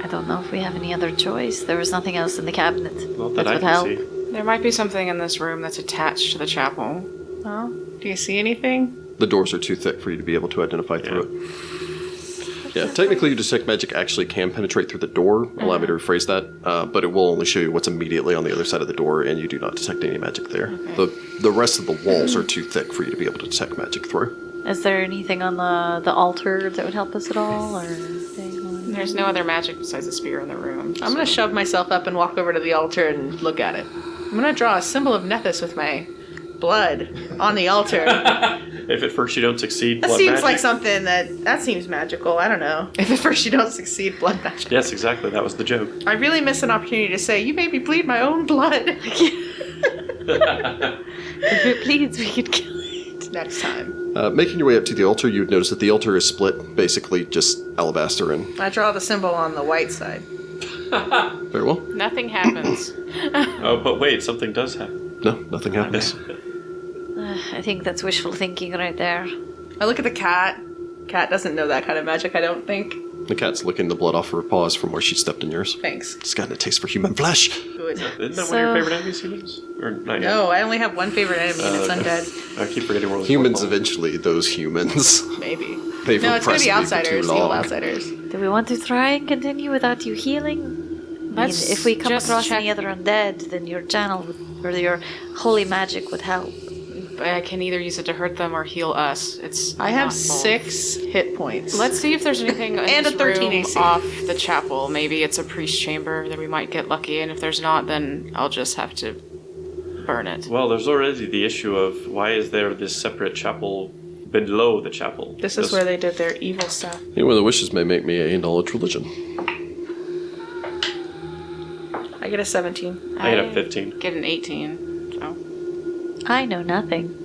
I don't know if we have any other choice. There was nothing else in the cabinet Not that I would can help. see. There might be something in this room that's attached to the chapel. Well, do you see anything? The doors are too thick for you to be able to identify through it. Yeah, technically your detect magic actually can penetrate through the door. Allow me to rephrase that. But it will only show you what's immediately on the other side of the door, and you do not detect any magic there. The rest of the walls are too thick for you to be able to detect magic through. Is there anything on the altar that would help us at all? Or anything? There's no other magic besides the spear in the room. I'm going to shove myself up and walk over to the altar and look at it. I'm going to draw a symbol of Nethys with my blood on the altar. If at first you don't succeed, That blood seems magic. like something that seems magical. I don't know. If at first you don't succeed, blood magic. Yes, exactly. That was the joke. I really miss an opportunity to say, you made me bleed my own blood. If it bleeds, we could kill it. Next time. Making your way up to the altar, you would notice that the altar is split, basically just alabaster and... I draw the symbol on the white side. Very well. Nothing happens. Oh, but wait, something does happen. No, nothing happens. I think that's wishful thinking right there. I look at the cat. Cat doesn't know that kind of magic, I don't think. The cat's licking the blood off her paws from where she stepped in yours. Thanks. It's got a taste for human flesh. Good. Isn't that one of your favorite enemies, humans? Or not yet? No, I only have one favorite enemy, and it's Okay. undead. I keep forgetting we're Humans eventually, those humans. Maybe. They've No, it's going to oppressed be me for outsiders. too Evil long. outsiders. Do we want to try and continue without you healing? I mean, Let's if we come just across check- any other undead, then your channel or your holy magic would help. I can either use it to hurt them or heal us. It's I have not both. 6 hit points. Let's see if there's anything in And this a 13 room AC. off the chapel. Maybe it's a priest chamber that we might get lucky, and if there's not, then I'll just have to burn it. Well, there's already the issue of why is there this separate chapel below the chapel? This is where they did their evil stuff. Anyone that wishes may make me a knowledge religion. I get a 17. I get a 15. Get an 18. So I know nothing.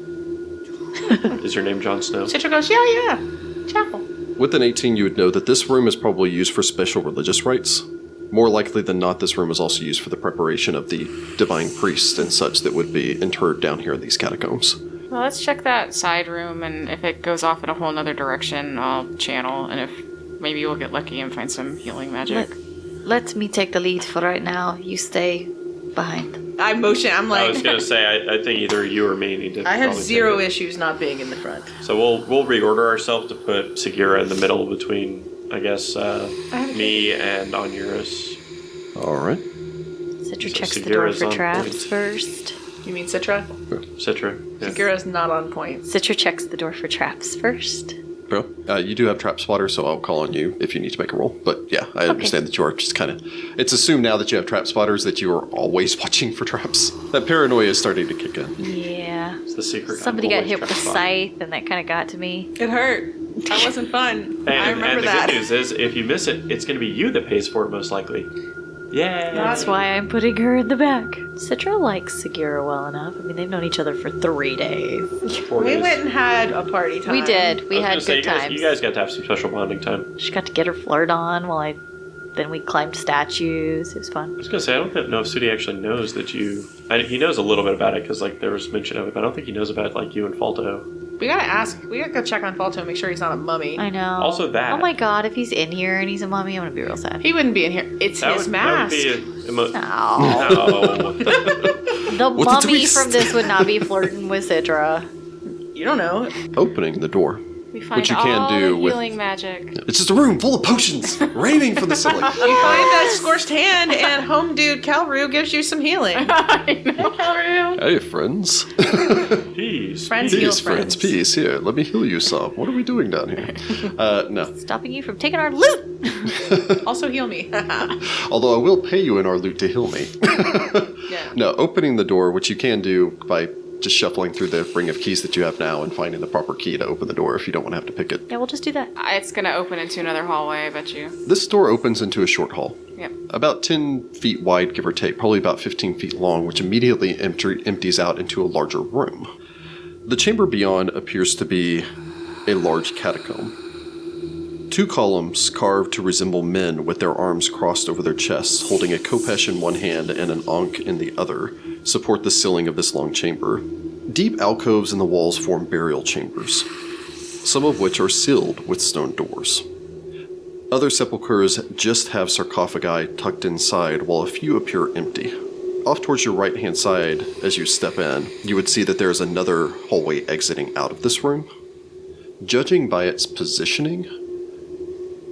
Is your name Jon Snow? Citra goes, yeah. Chapel. With an 18, you would know that this room is probably used for special religious rites. More likely than not, this room is also used for the preparation of the divine priests and such that would be interred down here in these catacombs. well, let's check that side room, and if it goes off in a whole nother direction, I'll channel, and if maybe we'll get lucky and find some healing magic. Let me take the lead for right now. You stay behind. I motion. I'm I was like, gonna say I think either you or me need to. I have probably 0 take it. issues not being in the front. So we'll reorder ourselves to put Sagira in the middle between I guess me and Onuris. All right. Citra So checks the door Sagira's for on traps point. first. You mean Citra? Citra. Yeah. Sagira's not on point. Citra checks the door for traps first. Bro, you do have trap spotter, so I'll call on you if you need to make a roll. But yeah, I understand that you are just kind of... It's assumed now that you have trap spotters that you are always watching for traps. That paranoia is starting to kick in. Yeah. It's the secret. Somebody I'm got always hit with a trying to find. scythe, and that kind of got to me. It hurt. That wasn't fun. I And remember the that. good news is, if you miss it, it's going to be you that pays for it most likely. Yeah. That's why I'm putting her in the back. Citra likes Sagira well enough. I mean, they've known each other for 3 days. 4 We days. went and had a party time. We did. We I had was gonna good say, times. you guys got to have some special bonding time. She got to get her flirt on while then we climbed statues. It was I fun. was gonna say, I don't know if Sudi actually knows that you. He knows a little bit about it because like there was mention of it, but I don't think he knows about like you and Falto. We gotta ask. We gotta go check on Falto and make sure he's not a mummy. I know. Also that. Oh my god, if he's in here and he's a mummy, I'm gonna be real sad. He wouldn't be in here. It's his mask. That would be No. no. The What's a mummy twist? from this would not be flirting with Citra. You don't know. Opening the door. We find Which you can all do the with- healing magic. It's just a room full of potions raining from the ceiling. You find that scorched hand, and home dude Calru gives you some healing. I know. Calru. Hey, friends. Peace. Friends heal Peace, friends. Peace. Here, let me heal you some. What are we doing down here? No. Stopping you from taking our loot! Also heal me. Although I will pay you in our loot to heal me. Yeah. No, opening the door, which you can do by just shuffling through the ring of keys that you have now and finding the proper key to open the door if you don't want to have to pick it. Yeah, we'll just do that. It's gonna open into another hallway, I bet you. This door opens into a short hall. Yep. About 10 feet wide, give or take, probably about 15 feet long, which immediately empties out into a larger room. The chamber beyond appears to be a large catacomb. 2 columns carved to resemble men with their arms crossed over their chests, holding a khopesh in one hand and an ankh in the other, support the ceiling of this long chamber. Deep alcoves in the walls form burial chambers, some of which are sealed with stone doors. Other sepulchres just have sarcophagi tucked inside, while a few appear empty. Off towards your right-hand side, as you step in, you would see that there is another hallway exiting out of this room. Judging by its positioning,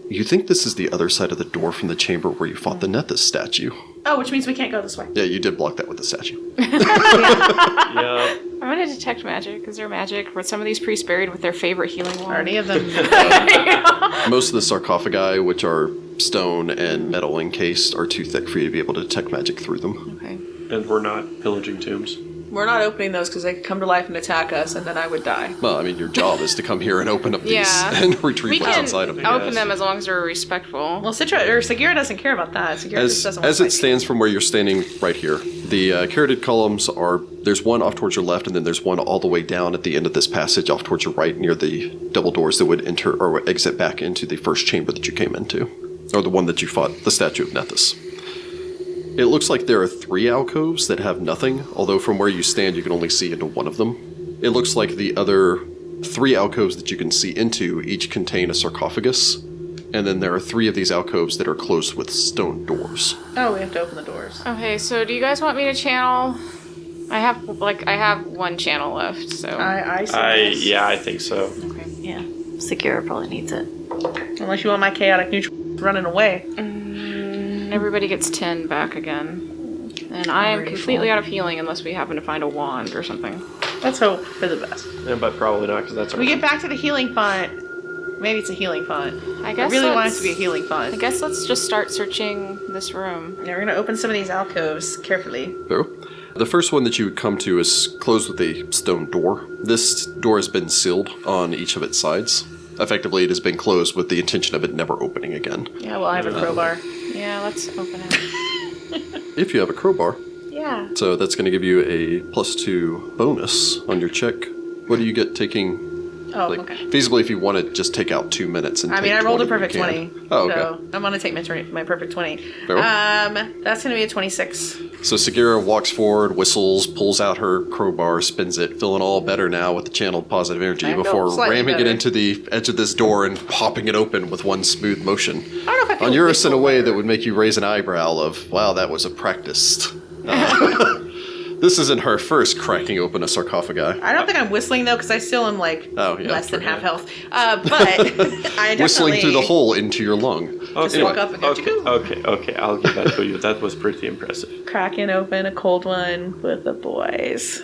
you think this is the other side of the door from the chamber where you fought the Nethys statue. Oh, which means we can't go this way. Yeah, you did block that with the statue. Yeah. I'm gonna detect magic. Is there magic? Were some of these priests buried with their favorite healing wand? Are any of them? Most of the sarcophagi, which are stone and metal encased, are too thick for you to be able to detect magic through them. Okay. And we're not pillaging tombs. We're not opening those because they could come to life and attack us, and then I would die. Well, I mean, your job is to come here and open up these Yeah. and We retrieve what's can inside of them. open Yes. them as long as they're respectful. Well, Sagira doesn't care about that. Sagira just doesn't want As to it stands from where you're standing right here, the carotid columns are, there's one off towards your left, and then there's one all the way down at the end of this passage off towards your right near the double doors that would enter or exit back into the first chamber that you came into, or the one that you fought, the statue of Nethys. It looks like there are 3 alcoves that have nothing, although from where you stand you can only see into one of them. It looks like the other 3 alcoves that you can see into each contain a sarcophagus, and then there are 3 of these alcoves that are closed with stone doors. Oh, we have to open the doors. Okay, so do you guys want me to channel? I have one channel left, so. I see this. Yeah, I think so. Okay. Yeah, Sagira probably needs it. Unless you want my chaotic neutral running away. Everybody gets 10 back again. And I am completely out of healing unless we happen to find a wand or something. Let's hope for the best. Yeah, but probably not because that's our. We get back to the healing font. Maybe it's a healing font. I guess I really want it let's- to be a healing font. I guess let's just start searching this room. Now we're gonna open some of these alcoves carefully. So, the first one that you would come to is closed with a stone door. This door has been sealed on each of its sides. Effectively, it has been closed with the intention of it never opening again. Yeah, well, I have a crowbar. Yeah, let's open it. If you have a crowbar, Yeah. so that's going to give you a +2 bonus on your check. What do you get taking? Oh, Like, okay. feasibly, if you want to just take out 2 minutes and I take mean, I rolled a 20, perfect you can. 20. Oh, okay. So I'm gonna take my perfect 20. Very well. That's gonna be a 26. So Sagira walks forward, whistles, pulls out her crowbar, spins it, feeling all better now with the channeled positive energy I feel before slightly ramming it better. into the edge of this door and popping it open with one smooth motion. I don't know if I feel Onuris in a whistle way better. that would make you raise an eyebrow of, wow, that was a practiced. This isn't her first cracking open a sarcophagi. I don't think I'm whistling though, because I still am like Oh, yeah, less than true, half yeah. health. But I definitely Whistling through the hole into your lung. Just walk up and go, Okay, I'll give that to you. That was pretty impressive. cracking open a cold one with the boys.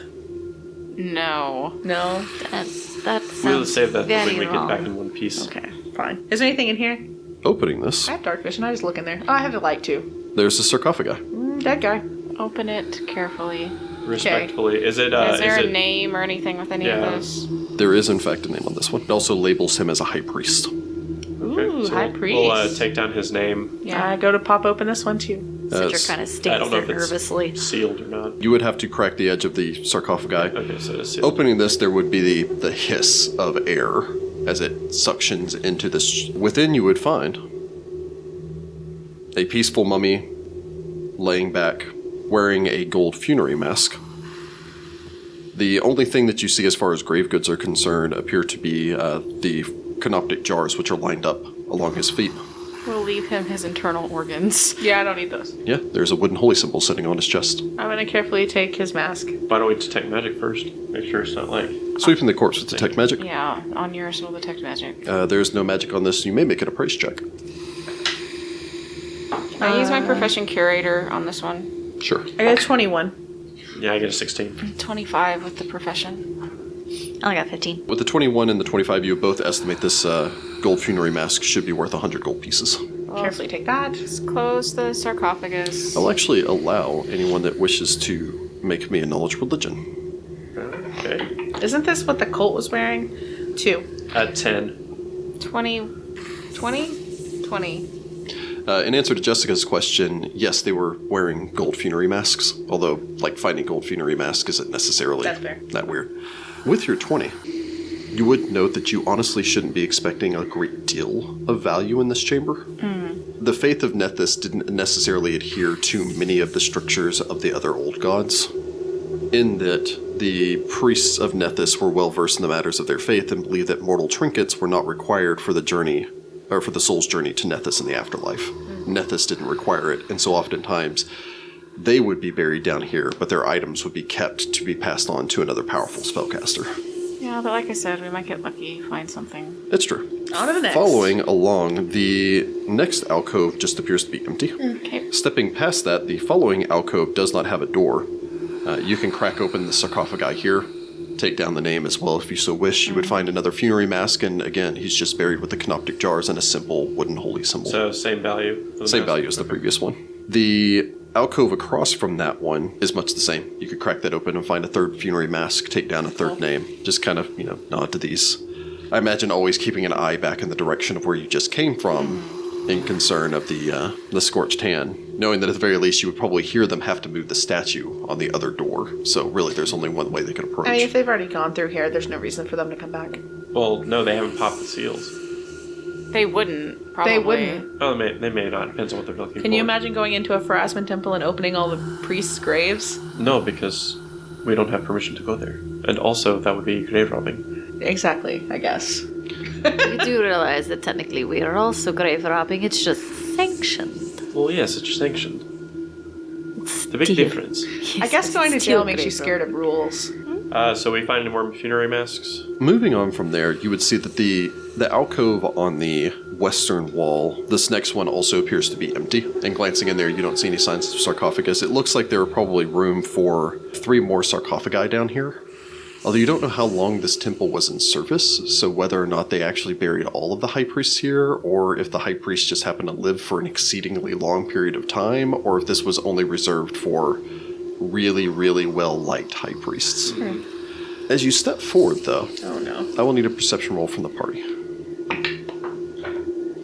No. No. That We'll sounds save that very when we get wrong. back in one piece. Okay, fine. Is there anything in here? Opening this, I have dark vision. I just look in there. Oh, I have the light too. there's a sarcophagi. That guy. Open it carefully. Respectfully, is it? Is there is a it? name or anything with any Yeah. of this? There is, in fact, a name on this one. It also labels him as a high priest. Ooh, so high priest. We'll take down his name. Yeah. Go to pop open this one too. Citra kind of I stands don't know there if it's nervously. sealed or not. You would have to crack the edge of the sarcophagi. Okay, so it's sealed. Opening this, there would be the hiss of air as it suctions into this. Within, you would find a peaceful mummy laying back, wearing a gold funerary mask. The only thing that you see as far as grave goods are concerned appear to be the canoptic jars, which are lined up along his feet. We'll leave him his internal organs. Yeah, I don't need those. Yeah, there's a wooden holy symbol sitting on his chest. I'm gonna carefully take his mask. Why don't we detect magic first? Make sure it's not like... Sweeping the corpse with detect magic. Yeah, on yours will detect magic. There's no magic on this. You may make it a price check. Can I use my profession curator on this one? Sure. I got a 21. Yeah, I get a 16. 25 with the profession. I only got 15. With the 21 and the 25, you both estimate this gold funerary mask should be worth 100 gold pieces. Carefully take that. Just close the sarcophagus. I'll actually allow anyone that wishes to make me a knowledge religion. Okay. Isn't this what the cult was wearing? 2. At 10. 20. 20? 20. In answer to Jessica's question, yes, they were wearing gold funerary masks, although, like, finding gold funerary mask isn't necessarily That's fair. that weird. With your 20, you would note that you honestly shouldn't be expecting a great deal of value in this chamber. The faith of Nethys didn't necessarily adhere to many of the strictures of the other old gods, in that the priests of Nethys were well versed in the matters of their faith and believed that mortal trinkets were not required for the journey, or for the soul's journey to Nethys in the afterlife. Nethys didn't require it, and so oftentimes they would be buried down here, but their items would be kept to be passed on to another powerful spellcaster. Yeah, but like I said, we might get lucky, find something. It's true. On to the next. Following along, the next alcove just appears to be empty. Okay. Stepping past that, the following alcove does not have a door. You can crack open the sarcophagi here, take down the name as well if you so wish. You would find another funerary mask, and again, he's just buried with the canoptic jars and a simple wooden holy symbol. So same value. For the Same mask? value as the previous one. The alcove across from that one is much the same. You could crack that open and find a third funerary mask, take down a third name. Just kind of, nod to these. I imagine always keeping an eye back in the direction of where you just came from in concern of the scorched hand, knowing that at the very least you would probably hear them have to move the statue on the other door. So really there's only one way they could approach. I mean, if they've already gone through here, there's no reason for them to come back. Well, no, they haven't popped the seals. They wouldn't, probably. They wouldn't. Oh, they may not. Depends on what they're looking for. Can you imagine going into a Pharasma temple and opening all the priests' graves? No, because we don't have permission to go there. And also, that would be grave robbing. Exactly, I guess. You do realize that technically we are also grave robbing, it's just sanctioned. Well, yes, it's sanctioned. The big Still- difference. Yes, I guess going to it's still jail makes you grave scared of rules. So we find any more funerary masks? Moving on from there, you would see that the alcove on the western wall, this next one also appears to be empty. And glancing in there, you don't see any signs of sarcophagus. It looks like there are probably room for 3 more sarcophagi down here. Although you don't know how long this temple was in service, so whether or not they actually buried all of the high priests here, or if the high priest just happened to live for an exceedingly long period of time, or if this was only reserved for really, really well-liked high priests. As you step forward, though, Oh no. I will need a perception roll from the party.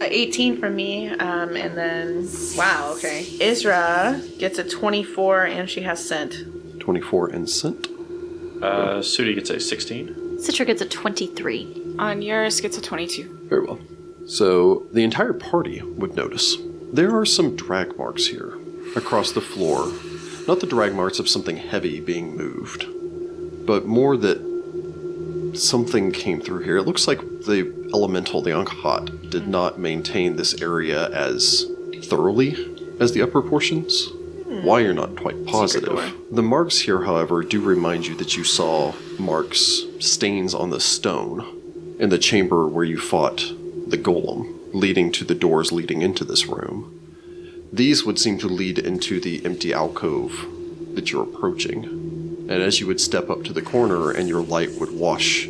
18 from me, and then, wow, okay. Isra gets a 24 and she has scent. 24 and scent. Sudi gets a 16. Citra gets a 23. On yours gets a 22. Very well. So the entire party would notice there are some drag marks here across the floor. Not the drag marks of something heavy being moved, but more that something came through here. It looks like the elemental, the Ankhat, did not maintain this area as thoroughly as the upper portions. Why you're not quite positive. door. The marks here, however, do remind you that you saw marks, stains on the stone in the chamber where you fought the golem, leading to the doors leading into this room. These would seem to lead into the empty alcove that you're approaching. And as you would step up to the corner and your light would wash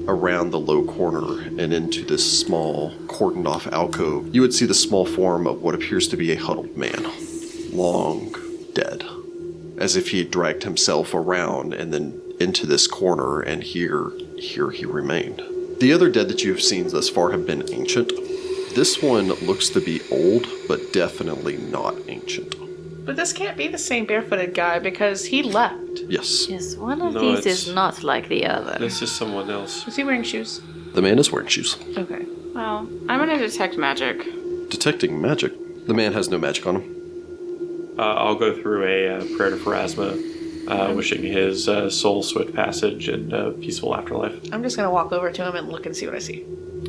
around the low corner and into this small cordoned off alcove, you would see the small form of what appears to be a huddled man, long dead, as if he had dragged himself around and then into this corner, and here he remained. The other dead that you have seen thus far have been ancient. This one looks to be old, but definitely not ancient. But this can't be the same barefooted guy because he left. Yes. Yes, one of No, these it's- is not like the other. This is someone else. Is he wearing shoes? The man is wearing shoes. Okay. Well, I'm gonna detect magic. Detecting magic. The man has no magic on him. I'll go through a prayer to Pharasma, wishing his soul swift passage and peaceful afterlife. I'm just gonna walk over to him and look and see what I see.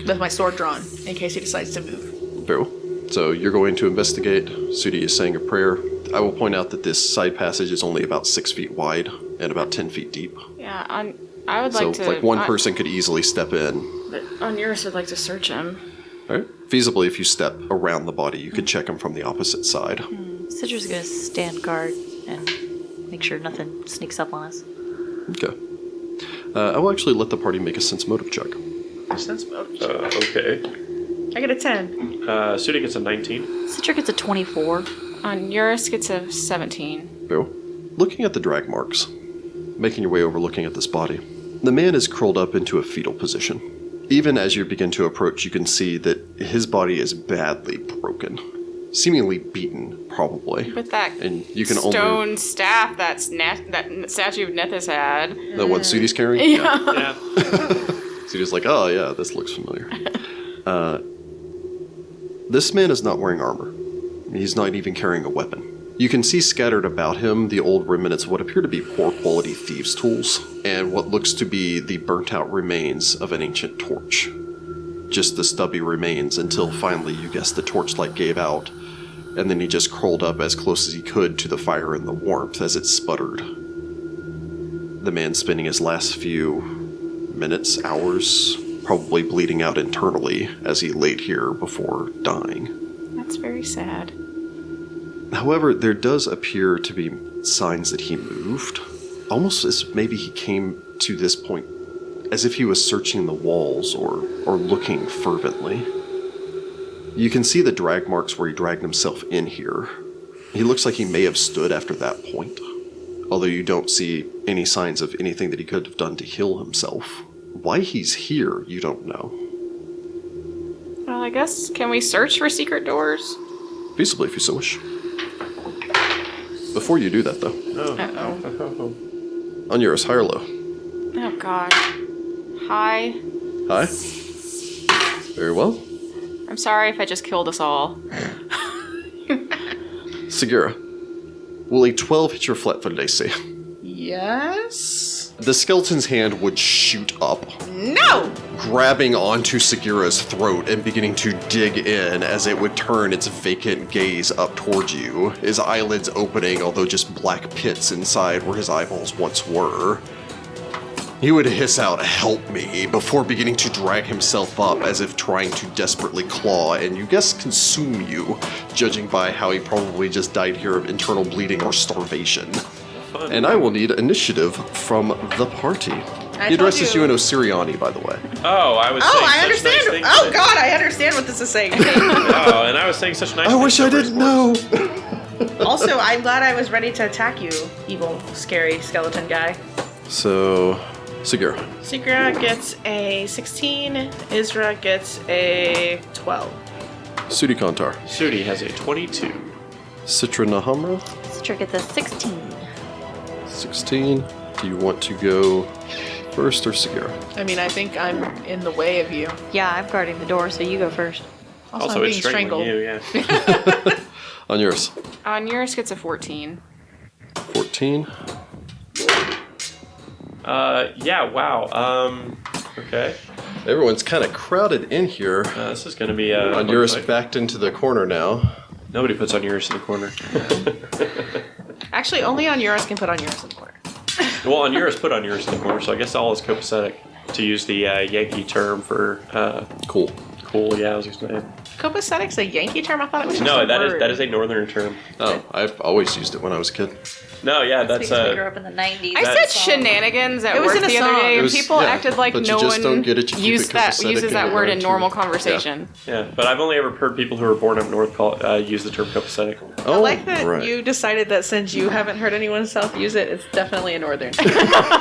With my sword drawn, in case he decides to move. Very well. So you're going to investigate. Sudi is saying a prayer. I will point out that this side passage is only about 6 feet wide and about 10 feet deep. Yeah, I would So like to. like one person could easily step in. But Onuris would like to search him. All right. Feasibly, if you step around the body, you could check him from the opposite side. Citra's gonna stand guard and make sure nothing sneaks up on us. Okay. I will actually let the party make a sense motive check. Okay. I get a 10. Sudi gets a 19. Citra gets a 24. Onuris gets a 17. Very well. Looking at the drag marks, making your way over looking at this body, the man is curled up into a fetal position. Even as you begin to approach, you can see that his body is badly broken. Seemingly beaten, probably. With that And you can stone staff that statue of Nethys had. The one Sudi's carrying? Yeah. Yeah. Sudi's like, oh yeah, this looks familiar. This man is not wearing armor. He's not even carrying a weapon. You can see scattered about him the old remnants of what appear to be poor quality thieves' tools, and what looks to be the burnt out remains of an ancient torch. Just the stubby remains until finally you guess the torchlight gave out, and then he just crawled up as close as he could to the fire and the warmth as it sputtered. The man spending his last few minutes, hours, probably bleeding out internally as he laid here before dying. That's very sad. However, there does appear to be signs that he moved, almost as maybe he came to this point as if he was searching the walls or looking fervently. You can see the drag marks where he dragged himself in here. He looks like he may have stood after that point, although you don't see any signs of anything that he could have done to heal himself. Why he's here, you don't know. Well, I guess, can we search for secret doors? Feasibly, if you so wish. Before you do that, though, Uh-oh. Onuris, high or low? Oh, God. Hi. High. Very well. I'm sorry if I just killed us all. Sagira, will a 12 hit your flat-footed AC? Yes? The skeleton's hand would shoot up, No! grabbing onto Sagira's throat and beginning to dig in as it would turn its vacant gaze up towards you, his eyelids opening, although just black pits inside where his eyeballs once were. He would hiss out, "Help me," before beginning to drag himself up as if trying to desperately claw and you guess consume you, judging by how he probably just died here of internal bleeding or starvation. Fun. And I will need initiative from the party. I He addresses told you you. in Osiriani, by the way. Oh, I was Oh, saying I such understand. nice things Oh, that- God, I understand what this is saying. Oh, and I was saying such nice I things. wish I over didn't his words. know. Also, I'm glad I was ready to attack you, evil, scary skeleton guy. So, Sagira. Sagira gets a 16, Isra gets a 12. Sudi Kontar. Sudi has a 22. Sitra Nahamra. Citra gets a 16. 16. Do you want to go first or Sagira? I mean, I think I'm in the way of you. Yeah, I'm guarding the door, so you go first. Also, I'm it's being strangling strangled. you, yeah. On yours. Onuris gets a 14. 14. Yeah, wow. Okay. Everyone's kind of crowded in here. This is going to be a... Onuris backed into the corner now. Nobody puts Onuris in the corner. Actually, only Onuris can put Onuris in the corner. Well, Onuris put Onuris in the corner, so I guess all is copacetic, to use the Yankee term for Cool. cool. Yeah, I was just saying. Copacetic's a Yankee term? I thought it was just No, a that word. is a northern term. Oh, I've always used it when I was a kid. No, yeah, that's Because we grew up in the 90s. I said shenanigans at was work in a the other song. day, It and was- people yeah, acted like but no you just one don't get it. You keep it copacetic uses and that you word learn in to- normal yeah. conversation. Yeah, but I've only ever heard people who were born up north use the term copacetic. Oh, I like that right. you decided that since you haven't heard anyone south use it, it's definitely a northern.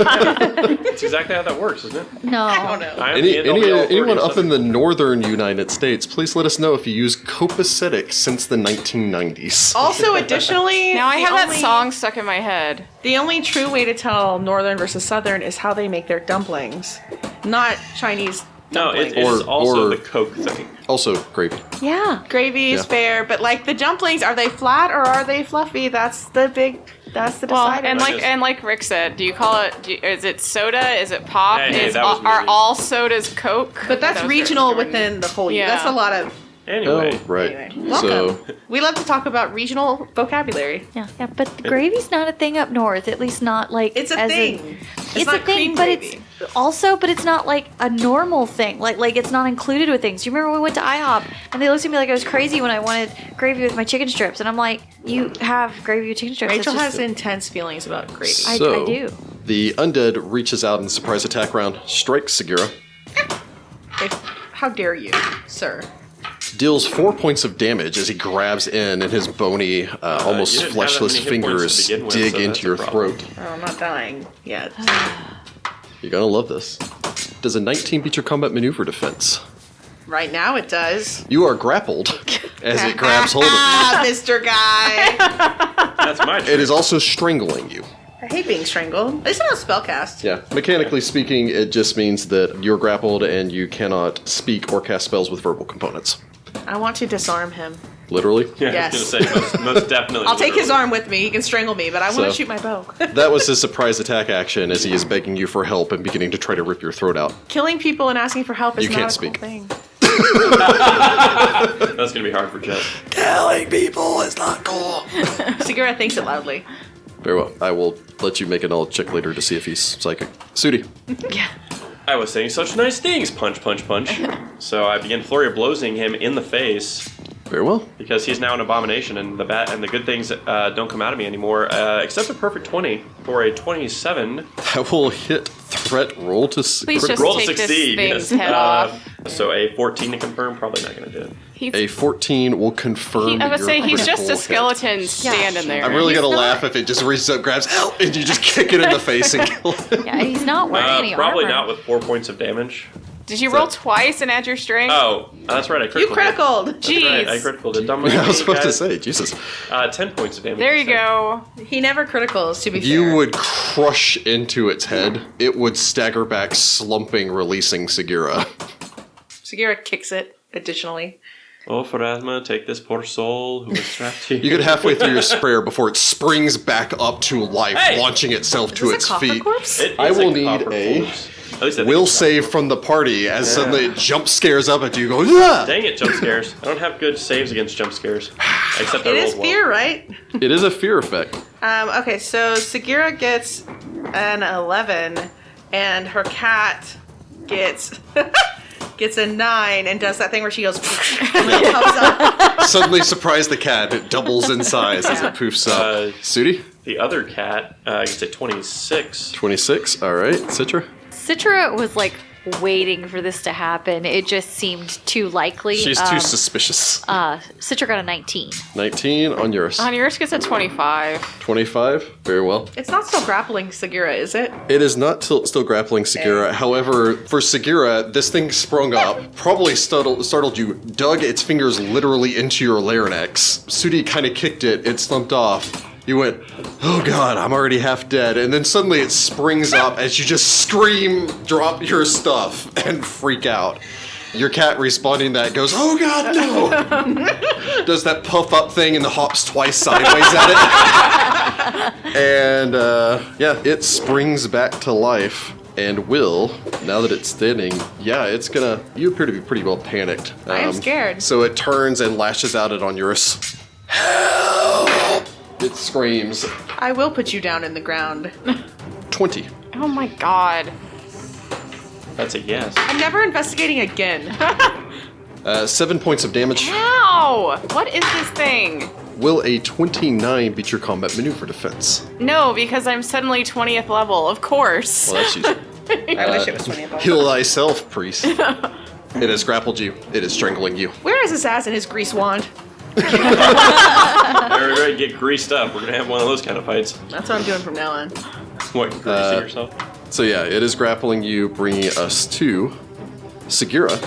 That's exactly how that works, isn't it? No. I don't know. I am the end-all be-all Anyone authority up in the subject. northern United States, please let us know if you use copacetic since the 1990s. Also, additionally, Now I the have that only- song stuck in my head. The only true way to tell northern versus southern is how they make their dumplings, not Chinese No, dumplings. it is Or- also or- the Coke thing. Also, gravy. Yeah. Gravy is Yeah. fair, but like the dumplings, are they flat or are they fluffy? That's the Well, decider. and like Rick said, do you call it? Is it soda? Is it pop? Hey, is that was are mean. all sodas Coke? But that's Those are regional Jordan. within the whole. Yeah. That's a lot of. Anyway, Oh, right. Anyway, welcome. So, We love to talk about regional vocabulary. Yeah, but the gravy's not a thing up north. At least not like It's a as thing. It's not a thing, cream but gravy. but it's not like a normal thing. Like it's not included with things. You remember when we went to IHOP and they looked at me like I was crazy when I wanted gravy with my chicken strips, and I'm like, you have gravy with chicken strips. Rachel That's has intense feelings about gravy. I So- do. the undead reaches out in the surprise attack round, strikes Sagira, How dare you, sir? deals 4 points of damage as he grabs in and his bony, you almost didn't have that fleshless many hit points to fingers begin with, dig so into that's a your problem. throat. Oh, I'm not dying yet. You're gonna love this. Does a 19 beat your combat maneuver defense? Right now it does. You are grappled as it grabs hold of you. Ah, Mr. Guy. that's my It trick. is also strangling you. I hate being strangled. At least I'm not spellcast. Yeah. Mechanically speaking, it just means that you're grappled and you cannot speak or cast spells with verbal components. I want to disarm him. Literally. Yeah, Yes. I was going to say, most definitely. I'll take his literally. arm with me. He can strangle me, but I want So- to shoot my bow. That was his surprise attack action as he is begging you for help and beginning to try to rip your throat out. Killing people and asking for help is You not can't a speak. cool thing. That's going to be hard for Jess. Killing people is not cool. Segura thinks it loudly. Very well. I will let you make a knowledge check later to see if he's psychic. Sudi. I was saying such nice things. Punch, punch, punch. So I began flurry of blowsing him in the face Very well. because he's now an abomination, and the good things don't come out of me anymore. Except a perfect 20 for a 27. That will hit threat roll to Please crit- just Roll to take this succeed. thing's Yes. head off. So a 14 to confirm, probably not going to do it. A 14 will confirm. I would your say he's just critical a hit. skeleton standing there. I'm really He's gonna not- laugh if it just reaches up, grabs help, and you just kick it in the face and kill it. Yeah, he's not wearing any Probably armor. not with 4 points of damage. Did you roll twice and add your strength? Oh, that's right. I You critical. criticaled. That's right, I Jeez. critical. Did dumb I was supposed to guys. say, Jesus. 10 points of damage. There you instead. go. He never criticals, to be fair. You would crush into its head. It would stagger back, slumping, releasing Sagira. Segura kicks it, additionally. Oh, Pharasma, take this poor soul who was trapped here. You get halfway through your sprayer before it springs back up to life, Hey! launching itself Is to this its a coffer feet. corpse? It I is will a need copper a corpse. At least I think Will it's save from the party as suddenly it jump scares up at you. Go, yeah! Dang it, jump scares. I don't have good saves against jump scares. Except I It rolled is well. fear, right? It is a fear effect. Okay, so Segura gets an 11, and her cat gets gets a 9 and does that thing where she goes and then pops up. Suddenly surprise the cat. It doubles in size as it poofs up. Sudi? The other cat gets a 26. 26. All right. Citra? Citra was like waiting for this to happen. It just seemed too likely. She's too suspicious. Citra got a 19. 19 on yours. On yours gets a 25. 25. Very well. It's not still grappling Segura, is it? It is not still grappling Sagira. However, for Sagira, this thing sprung up, probably startled you, dug its fingers literally into your larynx. Sudi kind of kicked it. It slumped off. You went, oh god, I'm already half dead. And then suddenly it springs up as you just scream, drop your stuff, and freak out. Your cat responding to that goes, oh god, no! Does that puff up thing and the hops twice sideways at it. And yeah, it springs back to life. And will, now that it's standing, yeah, it's gonna, you appear to be pretty well panicked. I am scared. So it turns and lashes out at Onuris. Help! It screams. I will put you down in the ground. 20. Oh my god. That's a yes. I'm never investigating again. 7 points of damage. Ow! What is this thing? Will a 29 beat your combat maneuver defense? No, because I'm suddenly 20th level, of course. Well, that's easy. I wish it was 20 above. Heal thyself, priest. It has grappled you. It is strangling you. Where is Assassin, his grease wand? Everybody get greased up. We're gonna have one of those kind of fights. That's what I'm doing from now on. What, greasing yourself? So yeah, it is grappling you, bringing us to Sagira.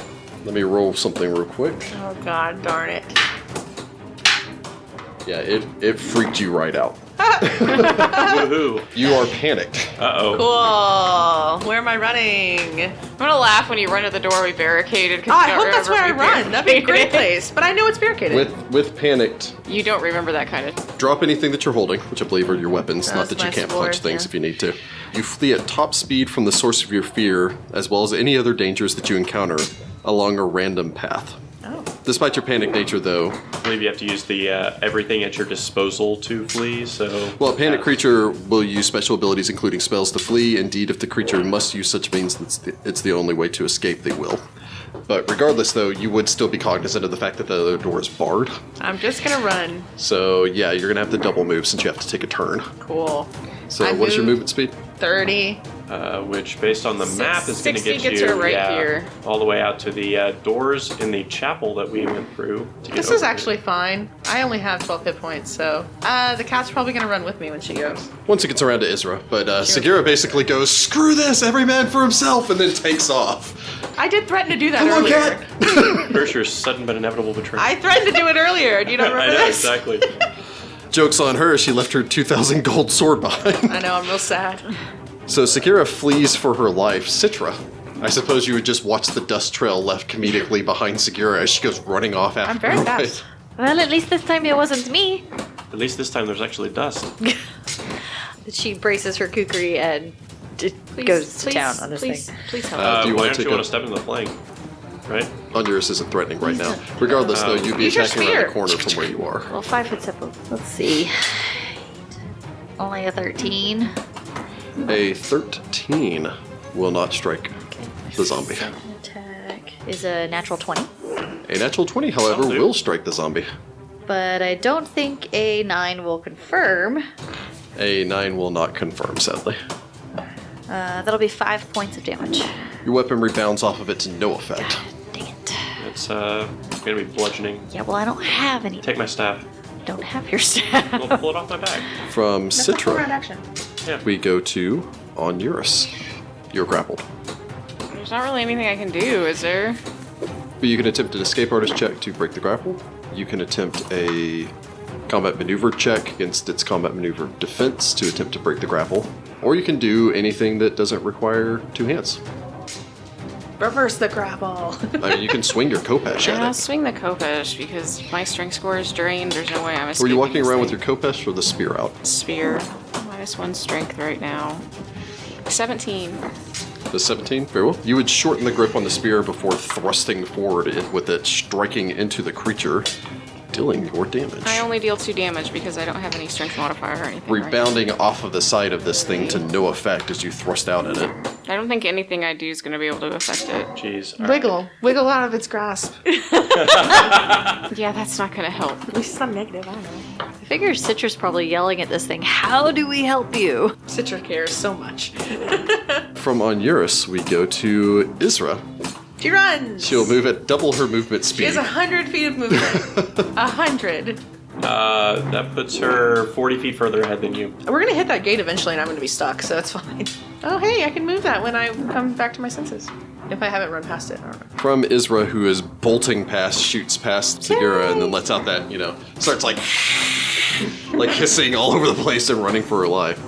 Let me roll something real quick. Oh god darn it. Yeah, it freaked you right out. Woohoo. You are panicked. Uh-oh. Cool. Where am I running? I'm gonna laugh when you run to the door we barricaded. Oh, I hope that's where I run. That'd be a great place. But I know it's barricaded. With panicked, You don't remember that kind of. drop anything that you're holding, which I believe are your weapons. Not That's that you my can't sword, punch things yeah. if you need to. You flee at top speed from the source of your fear, as well as any other dangers that you encounter, along a random path. Oh. Despite your panic nature, though, I believe you have to use the everything at your disposal to flee, so... well, a panic creature will use special abilities, including spells, to flee. Indeed, if the creature must use such means, it's the only way to escape, they will. But regardless, though, you would still be cognizant of the fact that the other door is barred. I'm just gonna run. So, yeah, you're going to have to double move since you have to take a turn. Cool. So, I what is your move- movement speed? 30. Which, based on the map, is going to 60 get gets you her right here. all the way out to the doors in the chapel that we went through. To get This over is here. actually fine. I only have 12 hit points, so the cat's probably gonna run with me when she goes. Once it gets around to Isra. But Sagira basically goes, screw this, every man for himself, and then takes off. I did threaten to do that Come on, earlier. cat! Here's your sudden but inevitable betrayal. I threatened to do it earlier. Do you not I remember know, this? exactly. Joke's on her, she left her 2,000 gold sword behind. I know, I'm real sad. So Sagira flees for her life. Sitra, I suppose you would just watch the dust trail left comedically behind Sagira as she goes running off after I'm very her. fast. Well, at least this time it wasn't me. At least this time there's actually dust. She braces her kukri and goes to town on this thing. Please help. Do you why want don't to you go- want to step into the flank? Right? Onuris isn't threatening right now. Regardless, though, you'd be Use your attacking around the spear. corner from where you are. Well, 5 foot step. Let's see. Only a 13. A 13 will not strike the zombie. Attack is a natural 20. A natural 20, however, That'll do. will strike the zombie. But I don't think a 9 will confirm. A 9 will not confirm, sadly. That'll be 5 points of damage. Your weapon rebounds off of it to no effect. Dang it. It's going to be bludgeoning. Yeah, well, I don't have any. Take my staff. Don't have your staff. We'll pull it off my back. From That's a full round Sitra, action. Yeah. we go to Onuris. You're grappled. There's not really anything I can do, is there? But you can attempt an escape artist check to break the grapple. You can attempt a combat maneuver check against its combat maneuver defense to attempt to break the grapple. Or you can do anything that doesn't require 2 hands. Reverse the grapple. I mean, you can swing your Kopesh I'll at it. swing the Kopesh because my strength score is drained. There's no way I'm escaping. Were you walking this around with thing. your Kopesh or the spear out? Spear? -1 strength right now. 17. The 17? Very well. You would shorten the grip on the spear before thrusting forward with it, striking into the creature, dealing your damage. I only deal 2 damage because I don't have any strength modifier or anything. right? Rebounding off of the side of this thing to no effect as you thrust out at it. I don't think anything I do is going to be able to affect it. Jeez. All right. Wiggle. Wiggle out of its grasp. Yeah, that's not going to help. At least it's not negative, I don't know. I figure Citra's probably yelling at this thing. How do we help you? Citra cares so much. From Onuris, we go to Isra. She runs! She'll move at double her movement She speed. has 100 feet of movement. 100. That puts her 40 feet further ahead than you. We're gonna hit that gate eventually and I'm gonna be stuck, so it's fine. Oh hey, I can move that when I come back to my senses. If I haven't run past it, I don't know. From Isra, who is bolting past, shoots past Sagira, and then lets out that, starts like hissing all over the place and running for her life.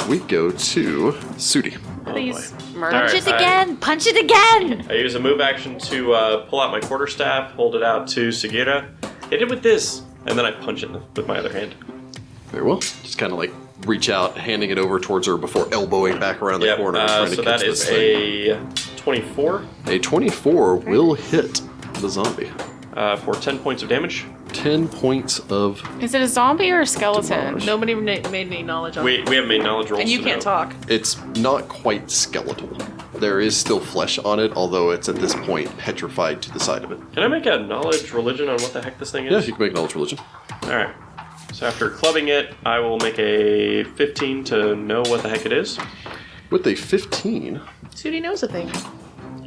We go to Sudi. Please, All murder. right. Punch it again! Punch it again! I use a move action to pull out my quarterstaff, hold it out to Sagira, hit it with this, and then I punch it with my other hand. Very well. Just kind of like reach out, handing it over towards her before elbowing back around the corner and trying so to catch that this is thing. a 24 A 24 will hit the zombie. for 10 points of damage. 10 points of... Is it a zombie or a skeleton? Demolish. Nobody made any knowledge on We it. haven't made knowledge rolls. And you to can't know. talk. It's not quite skeletal. There is still flesh on it, although it's at this point petrified to the side of it. Can I make a knowledge religion on what the heck this thing is? Yeah, you can make knowledge religion. Alright. So after clubbing it, I will make a 15 to know what the heck it is. With a 15... Sudi knows a thing.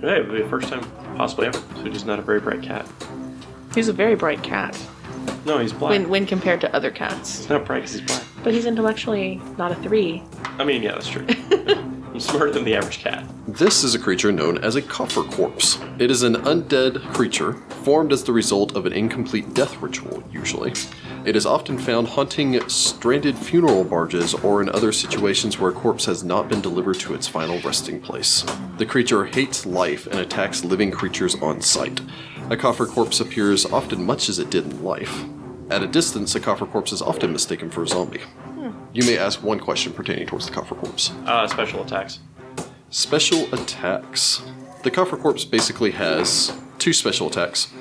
Hey, it'll be the first time possibly ever. Sudi's not a very bright cat. He's a very bright cat. No, he's black. When compared to other cats. He's not bright because he's black. But he's intellectually not a 3. I mean, yeah, that's true. I'm smarter than the average cat. This is a creature known as a coffer corpse. It is an undead creature, formed as the result of an incomplete death ritual, usually. It is often found haunting stranded funeral barges or in other situations where a corpse has not been delivered to its final resting place. The creature hates life and attacks living creatures on sight. A coffer corpse appears often much as it did in life. At a distance, a coffer corpse is often mistaken for a zombie. You may ask one question pertaining towards the coffer corpse. Special attacks. Special attacks. The coffer corpse basically has 2 special attacks.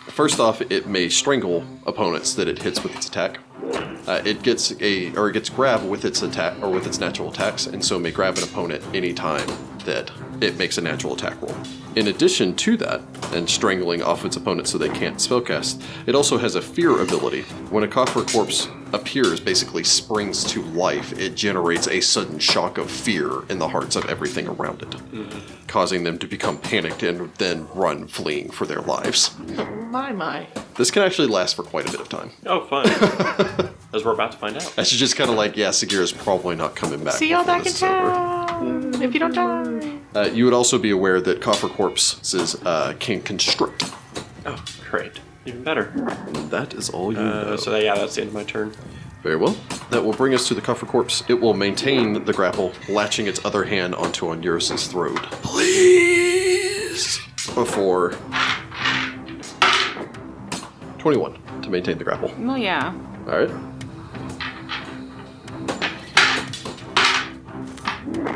First off, it may strangle opponents that it hits with its attack. It gets grabbed with its attack or with its natural attacks, and so may grab an opponent anytime that it makes a natural attack roll. In addition to that, and strangling off its opponent so they can't spellcast, it also has a fear ability. When a coffer corpse appears, basically springs to life, it generates a sudden shock of fear in the hearts of everything around it, causing them to become panicked and then run fleeing for their lives. My. This can actually last for quite a bit of time. Oh, fun. As we're about to find out. That's just kind of like, yeah, Sagira's probably not coming back. See y'all before back in this is over. town if you don't die. You would also be aware that coffer corpses can constrict. Oh, great. Even better. That is all you know. So that's the end of my turn. Very well. That will bring us to the coffer corpse. It will maintain the grapple, latching its other hand onto Onuris' throat. Please! Before 21 to maintain the grapple. Well, yeah. Alright.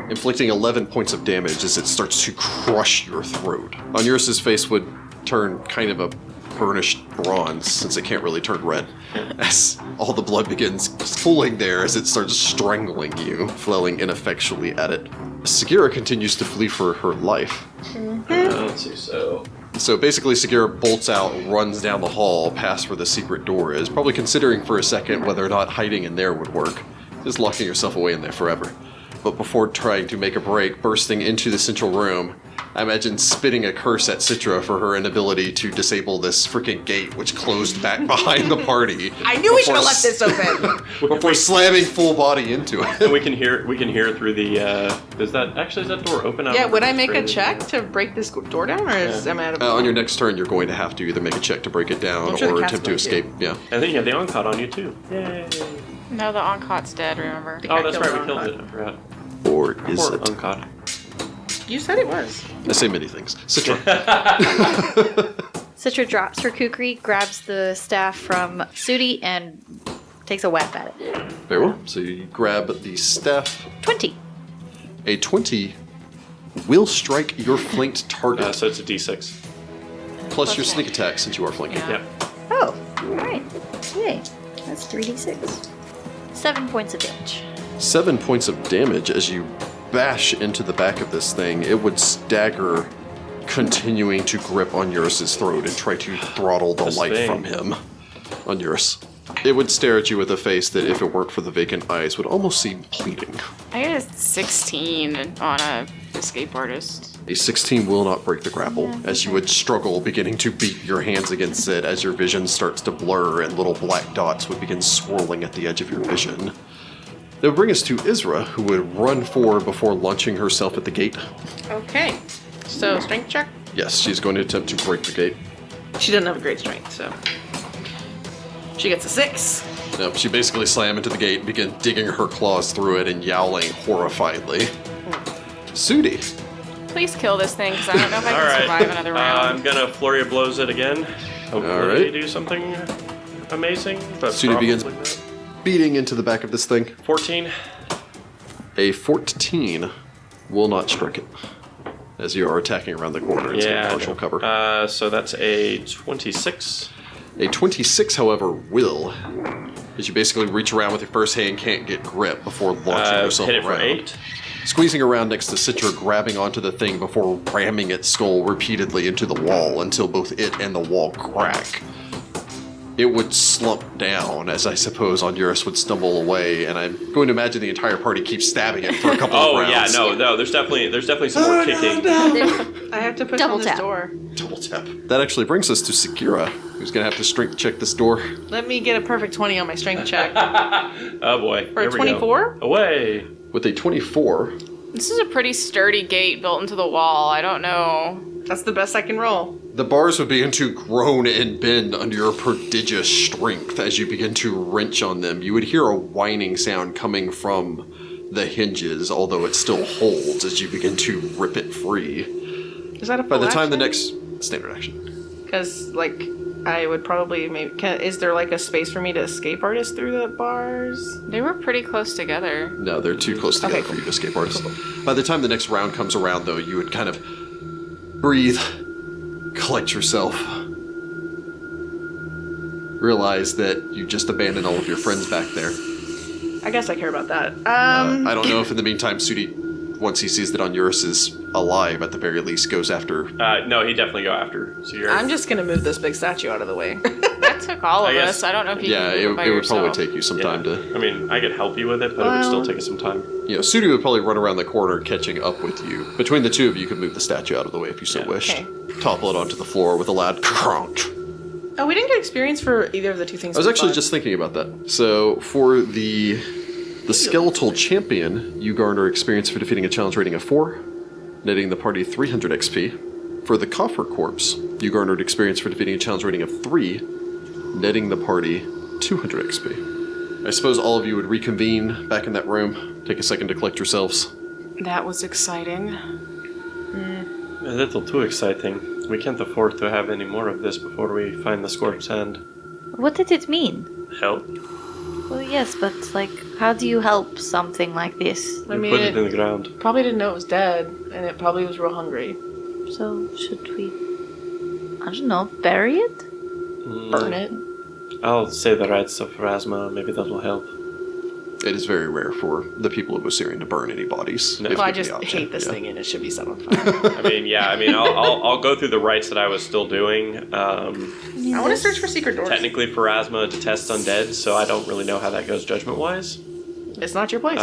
Inflicting 11 points of damage as it starts to crush your throat. Onuris' face would turn kind of a burnished bronze, since it can't really turn red, as all the blood begins pooling there as it starts strangling you, flailing ineffectually at it. Sagira continues to flee for her life. Let's see, So basically, Sagira bolts out, runs down the hall, past where the secret door is, probably considering for a second whether or not hiding in there would work. Just locking yourself away in there forever. But before trying to make a break, bursting into the central room, I imagine spitting a curse at Sitra for her inability to disable this freaking gate, which closed back behind the party. I knew we should have left this open. Before slamming full body into it. And we can hear through the. Is that door open? Yeah, would I make a check to break this door down, or am I out of On your next turn, you're going to have to either make a check to break it down I'm sure the or cat's attempt to going to. escape. Yeah. And then you have the Oncot on you too. Yay! No, the Oncot's dead, remember? Oh, that's right, we killed it. I forgot. Or is Poor it? Oncot. You said it was. I say many things. Sitra. Sitra drops her kukri, grabs the staff from Sudi, and takes a whack at it. Very well. So you grab the staff. 20. A 20 will strike your flanked target, So it's a D6. plus your sneak attack since you are flanking. Yeah. Yep. Oh, alright. Yay. That's 3d6. 7 points of damage. 7 points of damage as you bash into the back of this thing. It would stagger, continuing to grip Onuris' throat and try to throttle the This life thing. from him. Onuris. It would stare at you with a face that, if it weren't for the vacant eyes, would almost seem pleading. I got a 16 on a escape artist. A 16 will not break the grapple, as you would struggle beginning to beat your hands against it as your vision starts to blur and little black dots would begin swirling at the edge of your vision. That would bring us to Isra, who would run forward before launching herself at the gate. Okay. So, strength check? Yes, she's going to attempt to break the gate. She doesn't have a great strength, so. She gets a 6. Nope, she basically slammed into the gate and began digging her claws through it and yowling horrifiedly. Sudi. Please kill this thing, because I don't know if I can All right. survive another round. I'm gonna flurry of blows it again. Hopefully All right. do something amazing. But Sudi begins probably not. beating into the back of this thing. 14. A 14 will not strike it, as you are attacking around the corner in some partial cover. So that's a 26. A 26, however, will, as you basically reach around with your first hand, can't get grip before launching yourself Hit it around. for 8. Squeezing around next to Sitra, grabbing onto the thing before ramming its skull repeatedly into the wall until both it and the wall crack. it would slump down, as I suppose Onuris would stumble away, and I'm going to imagine the entire party keeps stabbing it for a couple of rounds. Oh yeah, no, there's definitely some more kicking. I have to push Double on this tap. door. Double tap. That actually brings us to Sagira, who's going to have to strength check this door. Let me get a perfect 20 on my strength check. Oh boy. For a Here we go. 24? Away. With a 24, This is a pretty sturdy gate built into the wall. I don't know. That's the best I can roll. the bars would begin to groan and bend under your prodigious strength as you begin to wrench on them. You would hear a whining sound coming from the hinges, although it still holds as you begin to rip it free. Is that a By full the time the action? next standard action. Because, like, I would probably maybe... is there, like, a space for me to escape artist through the bars? They were pretty close together. No, they're too close together Okay, for you to escape artists. By the time the next round comes around, though, you would kind of breathe, collect yourself, realize that you just abandoned all of your friends back there. I guess I care about that. I don't know if in the meantime Sudi, once he sees that Onuris is alive, at the very least, goes after... No, he'd definitely go after Sagira. I'm just gonna move this big statue out of the way. That took all of I guess- us. I don't know if you Yeah, can do it by it would yourself. probably take you some time to... I mean, I could help you with it, but it would still take us some time. You know, Sudi would probably run around the corner catching up with you. Between the two of you, could move the statue out of the way if you so Yeah. wished. Okay. Topple it onto the floor with a loud crunch. Oh, we didn't get experience for either of the two things. I was we actually bought. just thinking about that. So, for the Skeletal Champion, you garner experience for defeating a challenge rating of 4, netting the party 300 XP. For the Coffer Corpse, you garnered experience for defeating a challenge rating of 3, netting the party 200 XP. I suppose all of you would reconvene back in that room, take a second to collect yourselves. That was exciting. A little too exciting. We can't afford to have any more of this before we find the Scorched Hand. What did it mean? Help. Well, yes, but, like, how do you help something like this? I We mean, put it in the ground. probably didn't know it was dead, and it probably was real hungry. So, should we, I don't know, bury it? Burn it. I'll say the rites of Pharasma. Maybe that will help. It is very rare for the people of Osirian to burn any bodies. No. if Well, I given just the option. hate this Yeah. thing, and it should be set on fire. I'll go through the rites that I was still doing. I want to search for secret doors. Technically, Pharasma detests undead, so I don't really know how that goes judgment-wise. It's not your place.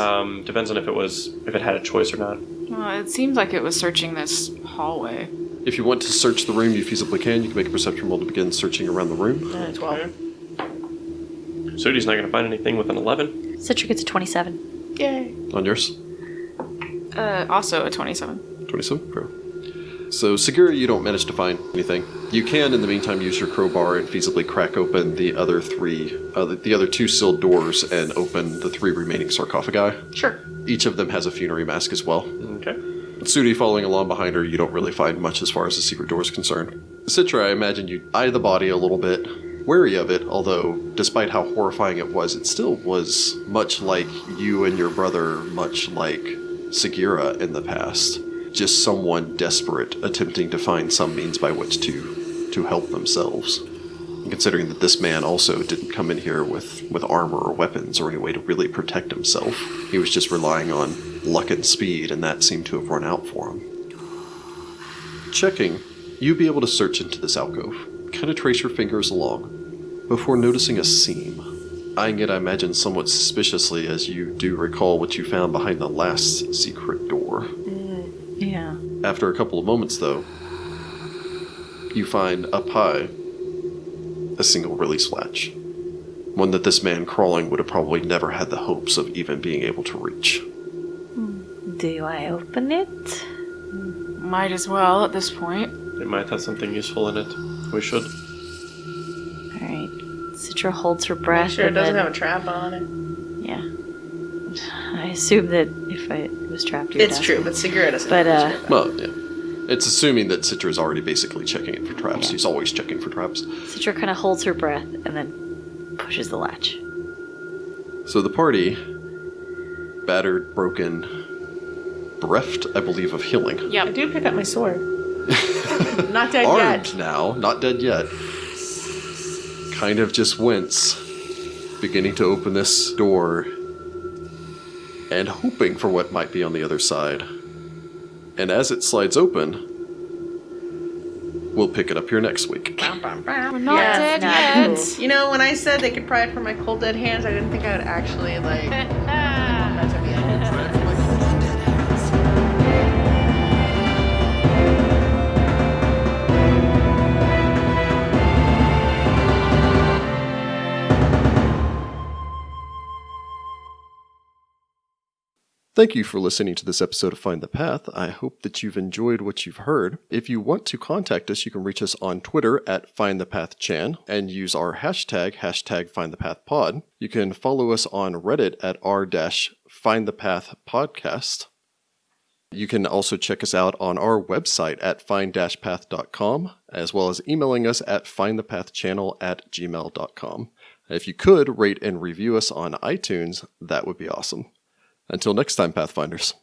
Depends on if it had a choice or not. Well, it seems like it was searching this hallway. If you want to search the room, you feasibly can. You can make a perception roll to begin searching around the room. 12. Sudi's not going to find anything with an 11. Citra gets a 27. Yay. On yours? Also a 27. 27? Pro. So, Sagira, you don't manage to find anything. You can, in the meantime, use your crowbar and feasibly crack open the other two sealed doors and open the 3 remaining sarcophagi. Sure. Each of them has a funerary mask as well. Okay. Sudi following along behind her, you don't really find much as far as the secret door is concerned. Sitra, I imagine you eye the body a little bit, wary of it, although despite how horrifying it still was much like you and your brother, much like Sagira in the past. Just someone desperate attempting to find some means by which to help themselves. And considering that this man also didn't come in here with armor or weapons or any way to really protect himself, he was just relying on luck and speed, and that seemed to have run out for him. Checking, you'd be able to search into this alcove, kind of trace your fingers along, before noticing a seam. Eyeing it, I imagine, somewhat suspiciously, as you do recall what you found behind the last secret door. Yeah. After a couple of moments, though, you find up high a single release latch. One that this man crawling would have probably never had the hopes of even being able to reach. Do I open it? Might as well at this point. It might have something useful in it. We should. Alright. Citra holds her breath. Make sure it and doesn't then- have a trap on it. Yeah. I assume that if it was trapped, you would It's ask true, me. but Sagira doesn't But, have a trap. Well, yeah. It's assuming that Citra is already basically checking it for traps. Yeah. He's always checking for traps. Citra kind of holds her breath and then pushes the latch. So the party, battered, broken, bereft, I believe, of healing. I Yep. do pick up my sword. Not dead Armed yet. now, not dead yet. Kind of just wince, beginning to open this door and hoping for what might be on the other side. And as it slides open, we'll pick it up here next week. We're not Yes, dead no. yet. You know, when I said they could pry it from my cold dead hands, I didn't think I would actually like. That to be it. Thank you for listening to this episode of Find the Path. I hope that you've enjoyed what you've heard. If you want to contact us, you can reach us on Twitter at FindThePathChan and use our hashtag FindThePathPod. You can follow us on Reddit at r-FindThePathPodcast. You can also check us out on our website at find-path.com, as well as emailing us at findthepathchannel@gmail.com. If you could rate and review us on iTunes, that would be awesome. Until next time, Pathfinders.